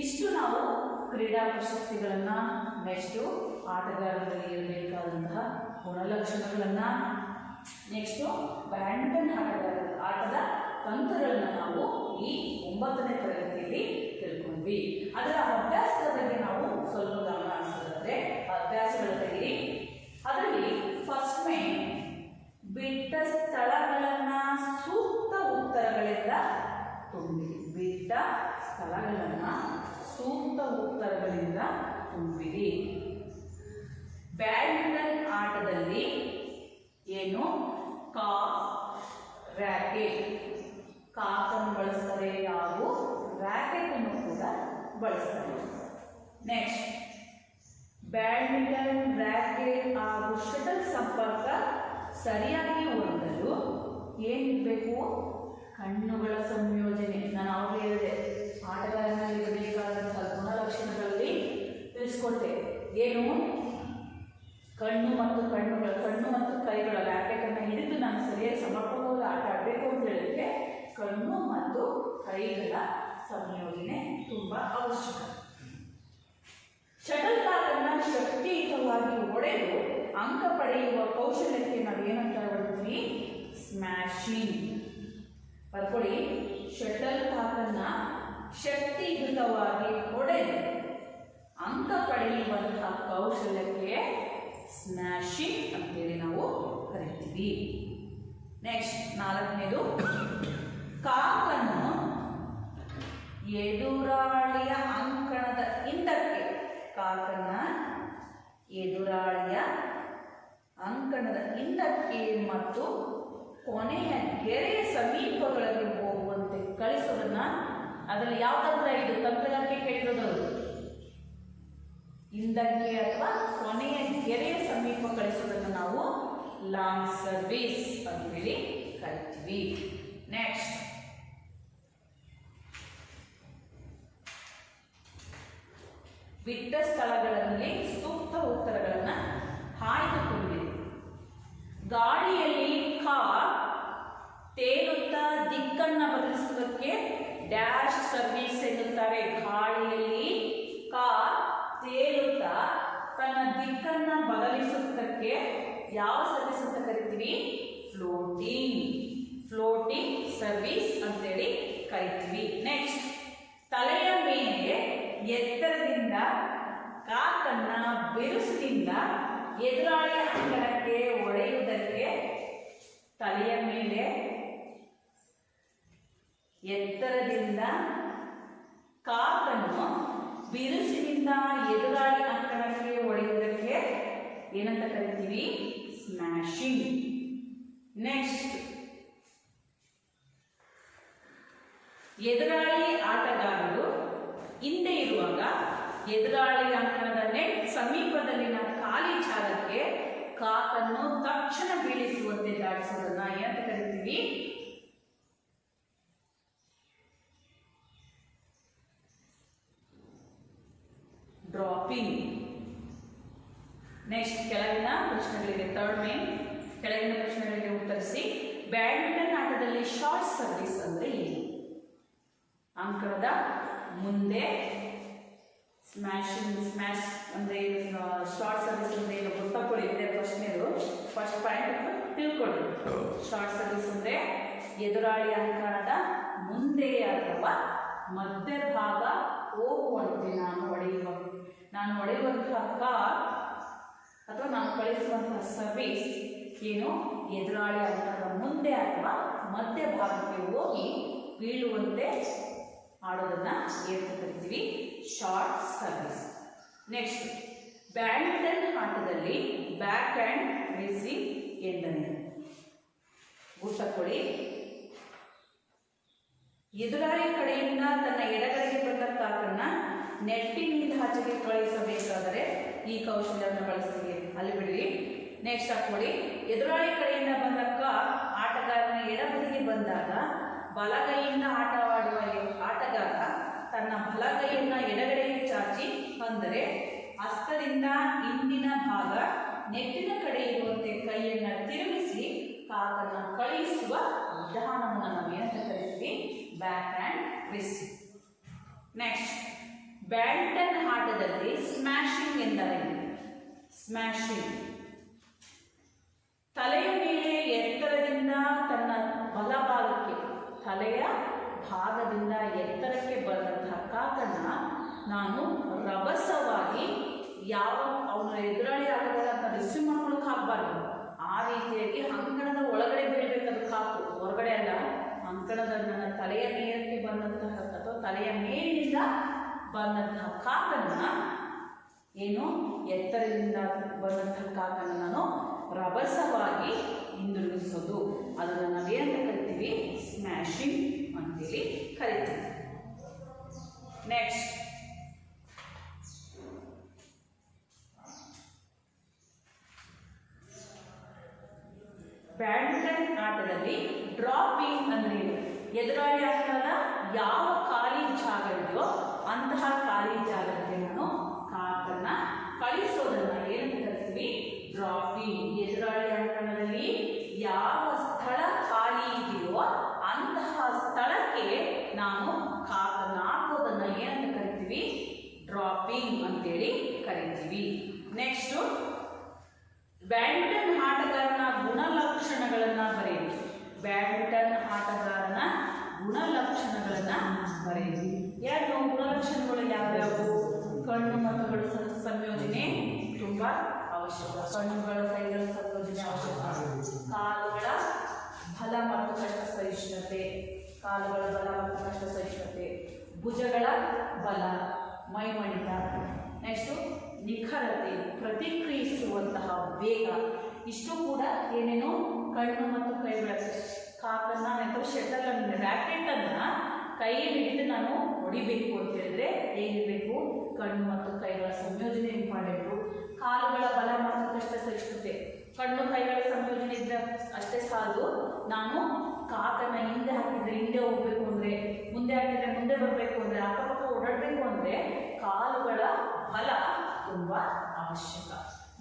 ಇಷ್ಟು ನಾವು ಕ್ರೀಡಾ ಪ್ರಶಸ್ತಿಗಳನ್ನು, ನೆಕ್ಸ್ಟು ಆಟಗಾರರಲ್ಲಿ ಇರಬೇಕಾದಂತಹ ಗುಣಲಕ್ಷಣಗಳನ್ನು, ನೆಕ್ಸ್ಟು ಬ್ಯಾಡ್ಮಿಂಟನ್ ಆಟದ ತಂತ್ರಗಳನ್ನು ನಾವು ಈ 9ನೇ ತರಗತಿಯಲ್ಲಿ ತಿಳ್ಕೊಂಡ್ವಿ. ಅದರ ಅಭ್ಯಾಸದ ಬಗ್ಗೆ ನಾವು ಸ್ವಲ್ಪ ಗಮನ ಹರಿಸೋದಾದ್ರೆ ಅಭ್ಯಾಸಗಳ ತೆಗೆದು ಅದರಲ್ಲಿ ಫಸ್ಟ್ ಮೇನ್ ಬಿಟ್ಟ ಸ್ಥಳಗಳನ್ನು ಸೂಕ್ತ ಉತ್ತರಗಳಿಂದ ತುಂಬಿರಿ. ಬಿಟ್ಟ ಸ್ಥಳಗಳನ್ನು ಸೂಕ್ತ ಉತ್ತರಗಳಿಂದ ತುಂಬಿರಿ. ಬ್ಯಾಡ್ಮಿಂಟನ್ ಆಟದಲ್ಲಿ ಏನು ರ್ಯಾಕೆಟ್, ಕಾಕನ್ನು ಬಳಸ್ತಾರೆ, ಹಾಗೂ ರ್ಯಾಕೆಟ್ ಅನ್ನು ಕೂಡ ಬಳಸ್ತಾರೆ. ನೆಕ್ಸ್ಟ್ ಬ್ಯಾಡ್ಮಿಂಟನ್ ರ್ಯಾಕೆಟ್ ಹಾಗೂ ಶಟಲ್ ಸಂಪರ್ಕ ಸರಿಯಾಗಿ ಹೊಂದಲು ಏನಿರಬೇಕು? ಕಣ್ಣುಗಳ ಸಂಯೋಜನೆ. ನಾನು ಅವಾಗ ಹೇಳಿದೆ ಆಟಗಾರನಲ್ಲಿ ಇರಬೇಕಾದಂತಹ ಗುಣಲಕ್ಷಣಗಳಲ್ಲಿ ತಿಳಿಸ್ಕೊಟ್ಟೆ. ಏನು? ಕಣ್ಣು ಮತ್ತು ಕೈಗಳ ರ್ಯಾಕೆಟನ್ನು ಹಿಡಿದು ನಾನು ಸರಿಯಾಗಿ ಸಮರ್ಪಕವಾಗಿ ಆಟ ಆಡಬೇಕು ಅಂತ ಹೇಳಿದ್ರೆ ಕಣ್ಣು ಮತ್ತು ಕೈಗಳ ಸಂಯೋಜನೆ ತುಂಬ ಅವಶ್ಯಕ. ಶಟಲ್ ಕಾಕನ್ನು ಶಕ್ತಿಯುತವಾಗಿ ಹೊಡೆದು ಅಂಕ ಪಡೆಯುವ ಕೌಶಲ್ಯಕ್ಕೆ ನಾವೇನಂತ ಹೇಳ್ತೀವಿ? ಸ್ಮ್ಯಾಶಿಂಗ್. ಬರ್ಕೊಳ್ಳಿ. ಶಟಲ್ ಕಾಕನ್ನು ಶಕ್ತಿಯುತವಾಗಿ ಹೊಡೆದು ಅಂಕ ಪಡೆಯುವಂತಹ ಕೌಶಲ್ಯಕ್ಕೆ ಸ್ಮ್ಯಾಶಿಂಗ್ ಅಂತೇಳಿ ನಾವು ಕರಿತೀವಿ. ನೆಕ್ಸ್ಟ್ 4ನೇದು, ಕಾಕನ್ನು ಎದುರಾಳಿಯ ಅಂಕಣದ ಹಿಂದಕ್ಕೆ, ಮತ್ತು ಕೊನೆಯ ಗೆರೆಯ ಸಮೀಪಗಳಿಗೆ ಹೋಗುವಂತೆ ಕಳಿಸೋದನ್ನ, ಅದರಲ್ಲಿ ಯಾವ ತಂತ್ರ ಇದು? ತಂತ್ರಕ್ಕೆ ಕೇಳಿರೋದು ಹಿಂದಕ್ಕೆ ಅಥವಾ ಕೊನೆಯ ಗೆರೆಯ ಸಮೀಪ ಕಳಿಸೋದನ್ನು ನಾವು ಲಾಂಗ್ ಸರ್ವಿಸ್ ಅಂತೇಳಿ ಕರಿತೀವಿ. ನೆಕ್ಸ್ಟ್ ಬಿಟ್ಟ ಸ್ಥಳಗಳಲ್ಲಿ ಸೂಕ್ತ ಉತ್ತರಗಳನ್ನು ಆಯ್ದುಕೊಂಡಿದೆ. ಗಾಳಿಯಲ್ಲಿ ಕಾರ್ ತೇಲುತ್ತಾ ದಿಕ್ಕನ್ನು ಬದಲಿಸುವುದಕ್ಕೆ ಡ್ಯಾಶ್ ಸರ್ವಿಸ್ ಎನ್ನುತ್ತಾರೆ. ಗಾಳಿಯಲ್ಲಿ ಕಾರ್ ತೇಲುತ್ತಾ ತನ್ನ ದಿಕ್ಕನ್ನು ಬದಲಿಸುವುದಕ್ಕೆ ಯಾವ ಸರ್ವಿಸ್ ಅಂತ ಕರಿತೀವಿ? ಫ್ಲೋಟಿಂಗ್ ಸರ್ವಿಸ್ ಅಂತೇಳಿ ಕರಿತೀವಿ. ನೆಕ್ಸ್ಟ್ ತಲೆಯ ಮೇಲೆ ಎತ್ತರದಿಂದ ಕಾಕನ್ನ ಬಿರುಸಿನಿಂದ ಎದುರಾಳಿಯ ಅಂಕಣಕ್ಕೆ ಹೊಡೆಯುವುದಕ್ಕೆ, ತಲೆಯ ಮೇಲೆ ಎತ್ತರದಿಂದ ಕಾಕನ್ನು ಬಿರುಸಿನಿಂದ ಎದುರಾಳಿ ಅಂಕಣಕ್ಕೆ ಹೊಡೆಯುವುದಕ್ಕೆ ಏನಂತ ಕರಿತೀವಿ? ಸ್ಮ್ಯಾಶಿಂಗ್. ನೆಕ್ಸ್ಟ್ ಎದುರಾಳಿ ಆಟಗಾರರು ಹಿಂದೆ ಇರುವಾಗ ಎದುರಾಳಿ ಅಂಕಣದ ನೆಟ್ ಸಮೀಪದಲ್ಲಿನ ಖಾಲಿ ಜಾಗಕ್ಕೆ ಕಾಕನ್ನು ತಕ್ಷಣ ಬೀಳಿಸುವಂತೆ ದಾಟಿಸೋದನ್ನ ಏನಂತ ಕರಿತೀವಿ? ಡ್ರಾಪಿಂಗ್. ನೆಕ್ಸ್ಟ್ ಕೆಳಗಿನ ಪ್ರಶ್ನೆಗಳಿಗೆ ಕೆಳಗಿನ ಪ್ರಶ್ನೆಗಳಿಗೆ ಉತ್ತರಿಸಿ. ಬ್ಯಾಡ್ಮಿಂಟನ್ ಆಟದಲ್ಲಿ ಶಾರ್ಟ್ ಸರ್ವಿಸ್ ಅಂದ್ರೆ ಏನು? ಅಂಕಣದ ಮುಂದೆ ಸ್ಮ್ಯಾಶ್ ಅಂದ್ರೆ ಶಾರ್ಟ್ ಸರ್ವಿಸ್ ಅಂದ್ರೆ ಏನು ಗೊತ್ತಾಕೊಳ್ಳಿ. ಫಸ್ಟ್ ಪಾಯಿಂಟ್ ತಿಳ್ಕೊಳ್ಳಿ. ಶಾರ್ಟ್ ಸರ್ವಿಸ್ ಅಂದ್ರೆ ಎದುರಾಳಿ ಅಂಕಣದ ಮುಂದೆ ಅಥವಾ ಮಧ್ಯಭಾಗ ಹೋಗುವಂತೆ ನಾನು ಹೊಡೆಯುವಂತಹ ಕಾರ್ ಅಥವಾ ನಾನು ಕಳಿಸುವಂತಹ ಸರ್ವಿಸ್ ಏನು? ಎದುರಾಳಿ ಅಂಕಣದ ಮುಂದೆ ಅಥವಾ ಮಧ್ಯಭಾಗಕ್ಕೆ ಹೋಗಿ ಬೀಳುವಂತೆ ಆಡೋದನ್ನ ಏನು ಕರಿತೀವಿ? Short service. ನೆಕ್ಸ್ಟ್ ಬ್ಯಾಡ್ಮಿಂಟನ್ ಆಟದಲ್ಲಿ ಬ್ಯಾಕ್ ಹ್ಯಾಂಡ್ ರೇಸಿಂಗ್ ಎಂದರೇನು? ಗುರ್ತಕೊಳ್ಳಿ. ಎದುರಾಳಿ ಕಡೆಯಿಂದ ತನ್ನ ಎಡಗಡೆಗೆ ಬಂದ ಕಾಕನ್ನ ನೆಟ್ಟಿನಿಂದ ಆಚೆಗೆ ಕಳುಹಿಸಬೇಕಾದರೆ ಈ ಕೌಶಲ್ಯವನ್ನು ಬಳಸ್ತೀವಿ. ಅಲ್ಲಿ ಬಿಡಿ. ನೆಕ್ಸ್ಟ್ ಹಾಕೊಳ್ಳಿ. ಎದುರಾಳಿ ಕಡೆಯಿಂದ ಬಂದ ಕಾಕ್ ಆಟಗಾರನ ಎಡಬದಿಗೆ ಬಂದಾಗ ಬಲಗೈಯಿಂದ ಆಟವಾಡುವ ಆಟಗಾರ ತನ್ನ ಚಾಚಿ ಅಂದರೆ ಹಸ್ತದಿಂದ ಹಿಂದಿನ ಭಾಗ ನೆಟ್ಟಿನ ಕಡೆ ಇರುವಂತೆ ಕೈಯನ್ನು ತಿರುಗಿಸಿ ಕಾಕನ್ನು ಕಳುಹಿಸುವ ವಿಧಾನವನ್ನು ನಾವೇನಂತ ಕರಿತೀವಿ back hand twist. Next, badminton ಆಟದಲ್ಲಿ ಸ್ಮ್ಯಾಶಿಂಗ್ ಎಂದರೇನು? ಸ್ಮ್ಯಾಶಿಂಗ್ ತಲೆಯ ಮೇಲೆ ಎತ್ತರದಿಂದ ತನ್ನ ಬಲಭಾಗಕ್ಕೆ, ತಲೆಯ ಭಾಗದಿಂದ ಎತ್ತರಕ್ಕೆ ಬಂದಂತಹ ಕಾಕನ್ನ ನಾನು ರಭಸವಾಗಿ ಯಾವ ಅವನ ಎದುರಾಳಿ ಆಟಗಾರ ಅಂತ ರಿಸೀವ್ ಮಾಡ್ಕೊಳಕ್ಕೆ ಹಾಕಬಾರ್ದು. ಆ ರೀತಿಯಾಗಿ ಅಂಕಣದ ಒಳಗಡೆ ಬೆಳಿಬೇಕದು ಕಾಕು, ಹೊರಗಡೆ ಅಲ್ಲ. ಅಂಕಣದ ನನ್ನ ತಲೆಯ ನೇರಕ್ಕೆ ಬಂದಂತಹ ಅಥವಾ ತಲೆಯ ಮೇಲಿನಿಂದ ಬಂದಂತಹ ಕಾಕನ್ನ ಏನು ಎತ್ತರದಿಂದ ಬಂದಂತಹ ಕಾಕನ್ನ ನಾನು ರಭಸವಾಗಿ ಹಿಂದಿರುಗಿಸೋದು, ಅದನ್ನು ನಾವೇನಂತ ಕರಿತೀವಿ? ಸ್ಮ್ಯಾಶಿಂಗ್ ಅಂತೇಳಿ ಕರಿತೀವಿ. ನೆಕ್ಸ್ಟ್, ಬ್ಯಾಡ್ಮಿಂಟನ್ ಆಟದಲ್ಲಿ ಡ್ರಾಪಿಂಗ್ ಅಂದ್ರೆ ಎದುರಾಳಿ ಆಟಗಾರ ಯಾವ ಖಾಲಿ ಜಾಗ ಇದೆಯೋ ಅಂತಹ ಖಾಲಿ ಜಾಗಕ್ಕೆ ನಾನು ಕಾಕನ್ನ ಕಳಿಸೋದನ್ನ ಏನಂತ ಕರಿತೀವಿ? ಡ್ರಾಪಿಂಗ್. ಎದುರಾಳಿ ಆಟಗಾರರಲ್ಲಿ ಯಾವ ಸ್ಥಳ ಖಾಲಿ ಇದೆಯೋ ಅಂತಹ ಸ್ಥಳಕ್ಕೆ ನಾನು ಕಾಕನ್ನ ಹಾಕೋದನ್ನ ಏನಂತ ಕರಿತೀವಿ? ಡ್ರಾಪಿಂಗ್ ಅಂತೇಳಿ ಕರಿತೀವಿ. ನೆಕ್ಸ್ಟ್, ಬ್ಯಾಡ್ಮಿಂಟನ್ ಆಟಗಾರನ ಗುಣಲಕ್ಷಣಗಳನ್ನ ಬರೆಯಿರಿ. ಬ್ಯಾಡ್ಮಿಂಟನ್ ಆಟಗಾರನ ಗುಣಲಕ್ಷಣಗಳನ್ನ ಬರೆಯಿರಿ. ಎರಡು ಗುಣಲಕ್ಷಣಗಳು ಯಾವ್ಯಾವು? ಕಣ್ಣು ಮತ್ತು ಕಣ್ಣುಗಳ ಸಂಯೋಜನೆ ತುಂಬಾ ಅವಶ್ಯಕ. ಕಣ್ಣುಗಳ ಕೈಗಳ ಸಂಯೋಜನೆ ಅವಶ್ಯಕ. ಕಾಲುಗಳ ಬಲ ಮತ್ತು ಕಷ್ಟ ಸಹಿಷ್ಣುತೆ, ಕಾಲುಗಳ ಬಲ ಮತ್ತು ಕಷ್ಟ ಸಹಿಷ್ಣುತೆ, ಭುಜಗಳ ಬಲ, ಮೈಮಣಿತ. ನೆಕ್ಸ್ಟು ನಿಖರತೆ, ಪ್ರತಿಕ್ರಿಯಿಸುವಂತಹ ವೇಗ. ಇಷ್ಟು ಕೂಡ ಏನೇನು ಕಣ್ಣು ಮತ್ತು ಕೈಗಳ ಕಾಕನ್ನ ಅಥವಾ ಶಟಲ್ ಅನ್ನು ರ್ಯಾಕೆಟ್ ಅನ್ನ ಕೈಯಲ್ಲಿ ಹಿಡಿದು ನಾನು ಹೊಡಿಬೇಕು ಅಂತ ಹೇಳಿದ್ರೆ ಹೇಗಿರಬೇಕು? ಕಣ್ಣು ಮತ್ತು ಕೈಗಳ ಸಂಯೋಜನೆ ಇಂಪಾರ್ಟೆಂಟು. ಕಾಲುಗಳ ಬಲ ಮತ್ತು ಕಷ್ಟ ಸಹಿಷ್ಣುತೆ, ಕಣ್ಣು ಕೈಗಳ ಸಂಯೋಜನೆ ಇದ್ದ ಅಷ್ಟೇ ಸಾಲದು. ನಾನು ಕಾಕನ್ನ ಹಿಂದೆ ಹಾಕಿದ್ರೆ ಹಿಂದೆ ಹೋಗ್ಬೇಕು ಅಂದ್ರೆ, ಮುಂದೆ ಹಾಕಿದ್ರೆ ಮುಂದೆ ಬರಬೇಕು ಅಂದ್ರೆ, ಅಕ್ಕಪಕ್ಕ ಓಡಾಡಬೇಕು ಅಂದ್ರೆ ಕಾಲುಗಳ ಬಲ ತುಂಬಾ ಅವಶ್ಯಕ.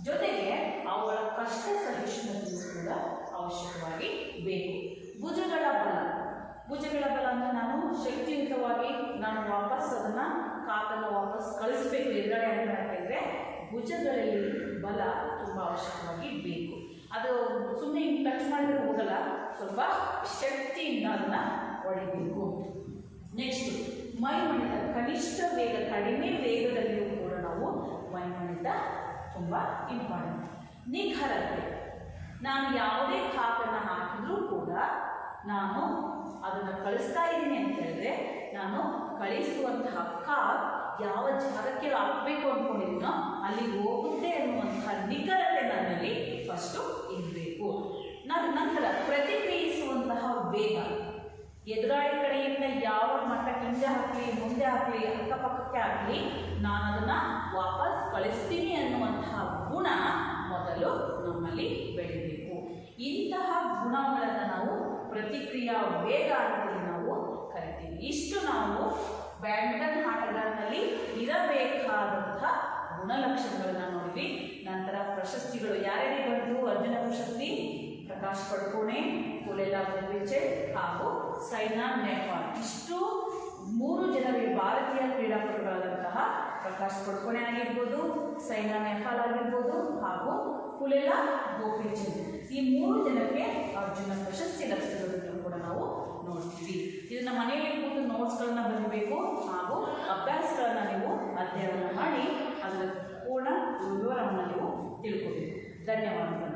ಜೊತೆಗೆ ಅವುಗಳ ಕಷ್ಟ ಸಹಿಷ್ಣುತೆಯು ಕೂಡ ಅವಶ್ಯಕವಾಗಿ ಬೇಕು. ಭುಜಗಳ ಬಲ, ಭುಜಗಳ ಬಲ ಅಂದ್ರೆ ನಾನು ಶಕ್ತಿಯುತವಾಗಿ ನಾನು ವಾಪಸ್ ಅದನ್ನ ಕಾಕನ್ನು ವಾಪಸ್ ಕಳಿಸ್ಬೇಕು ಎದುರಾಳಿ ಹಾಕಿದ್ರೆ ಭುಜಗಳಲ್ಲಿ ಬಲ ತುಂಬ ಅವಶ್ಯಕವಾಗಿ ಬೇಕು. ಅದು ಸುಮ್ಮನೆ ಹಿಂಗೆ ಟಚ್ ಮಾಡಿದ್ರೆ ಹೋಗಲ್ಲ, ಸ್ವಲ್ಪ ಶಕ್ತಿಯಿಂದ ಅದನ್ನ ಹೊಡಿಬೇಕು. ನೆಕ್ಸ್ಟ್, ಮೈಮಣಿತ, ಕನಿಷ್ಠ ವೇಗ, ಕಡಿಮೆ ವೇಗದಲ್ಲಿಯೂ ಕೂಡ ನಾವು ಮೈಮಣಿತ ತುಂಬ ಇಂಪಾರ್ಟೆಂಟ್. ನಿಖರತೆ, ನಾನು ಯಾವುದೇ ಕಾಕನ್ನು ಹಾಕಿದ್ರೂ ಕೂಡ ನಾನು ಅದನ್ನು ಕಳಿಸ್ತಾ ಇದ್ದೀನಿ ಅಂತ ಹೇಳಿದ್ರೆ ನಾನು ಕಳಿಸುವಂತಹ ಕಾಕ್ ಯಾವ ಜಾಗಕ್ಕೆ ಹಾಕಬೇಕು ಅಂದ್ಕೊಂಡಿದ್ದೀನೋ ಅಲ್ಲಿಗೆ ಹೋಗುತ್ತೆ ಅನ್ನುವಂತಹ ನಿಖರತೆ ನನ್ನಲ್ಲಿ ಫಸ್ಟು ಇರಬೇಕು. ನಂತರ ಪ್ರತಿಕ್ರಿಯಿಸುವಂತಹ ವೇಗ, ಎದುರಾಳಿ ಕಡೆಯಿಂದ ಯಾವ ಮಟ್ಟಕ್ಕೆ ಹಿಂದೆ ಹಾಕಲಿ ಮುಂದೆ ಹಾಕಲಿ ಅಕ್ಕಪಕ್ಕಕ್ಕೆ ಆಗಲಿ ನಾನು ಅದನ್ನು ವಾಪಸ್ ಕಳಿಸ್ತೀನಿ ಅನ್ನುವಂತಹ ಗುಣ ಮೊದಲು ನಮ್ಮಲ್ಲಿ ಬೆಳಿಬೇಕು. ಇಂತಹ ಗುಣಗಳನ್ನು ನಾವು ಪ್ರತಿಕ್ರಿಯಾ ವೇಗ ಅಂತೇಳಿ ನಾವು ಕರಿತೀವಿ. ಇಷ್ಟು ನಾವು ಬ್ಯಾಡ್ಮಿಂಟನ್ ಆಟಗಾರನಲ್ಲಿ ಇರಬೇಕಾದಂತಹ ಗುಣಲಕ್ಷಣಗಳನ್ನ ನೋಡಿದ್ವಿ. ನಂತರ ಪ್ರಶಸ್ತಿಗಳು ಯಾರ್ಯಾರಿಗೆ ಬಂತು? ಅರ್ಜುನ ಪ್ರಶಸ್ತಿ ಪ್ರಕಾಶ್ ಪಡುಕೋಣೆ, ಪುಲೆಲ ಗೋಪಿಚೆ ಹಾಗೂ ಸೈನಾ ನೆಹ್ವಾಲ್. ಇಷ್ಟು 3 ಜನರಿಗೆ ಭಾರತೀಯ ಕ್ರೀಡಾಪಟುಗಳಾದಂತಹ ಪ್ರಕಾಶ್ ಪಡುಕೋಣೆ ಆಗಿರ್ಬೋದು, ಸೈನಾ ನೆಹ್ವಾಲ್ ಆಗಿರ್ಬೋದು ಹಾಗೂ ಪುಲೆಲ ಗೋಪಿಚಂದ್, ಈ 3 ಜನಕ್ಕೆ ಅರ್ಜುನ ಪ್ರಶಸ್ತಿ ಲಭಿಸಿರೋದನ್ನು ಕೂಡ ನಾವು ನೋಡ್ತೀವಿ. ಇದನ್ನ ಮನೆಯಲ್ಲಿ ಕೂತು ನೋಟ್ಸ್ಗಳನ್ನ ಬರೀಬೇಕು ಹಾಗೂ ಅಭ್ಯಾಸಗಳನ್ನ ನೀವು ಅಧ್ಯಯನ ಮಾಡಿ ಅದರ ಪೂರ್ಣ ವಿವರವನ್ನು ನೀವು ತಿಳ್ಕೊಬೇಕು. ಧನ್ಯವಾದಗಳು.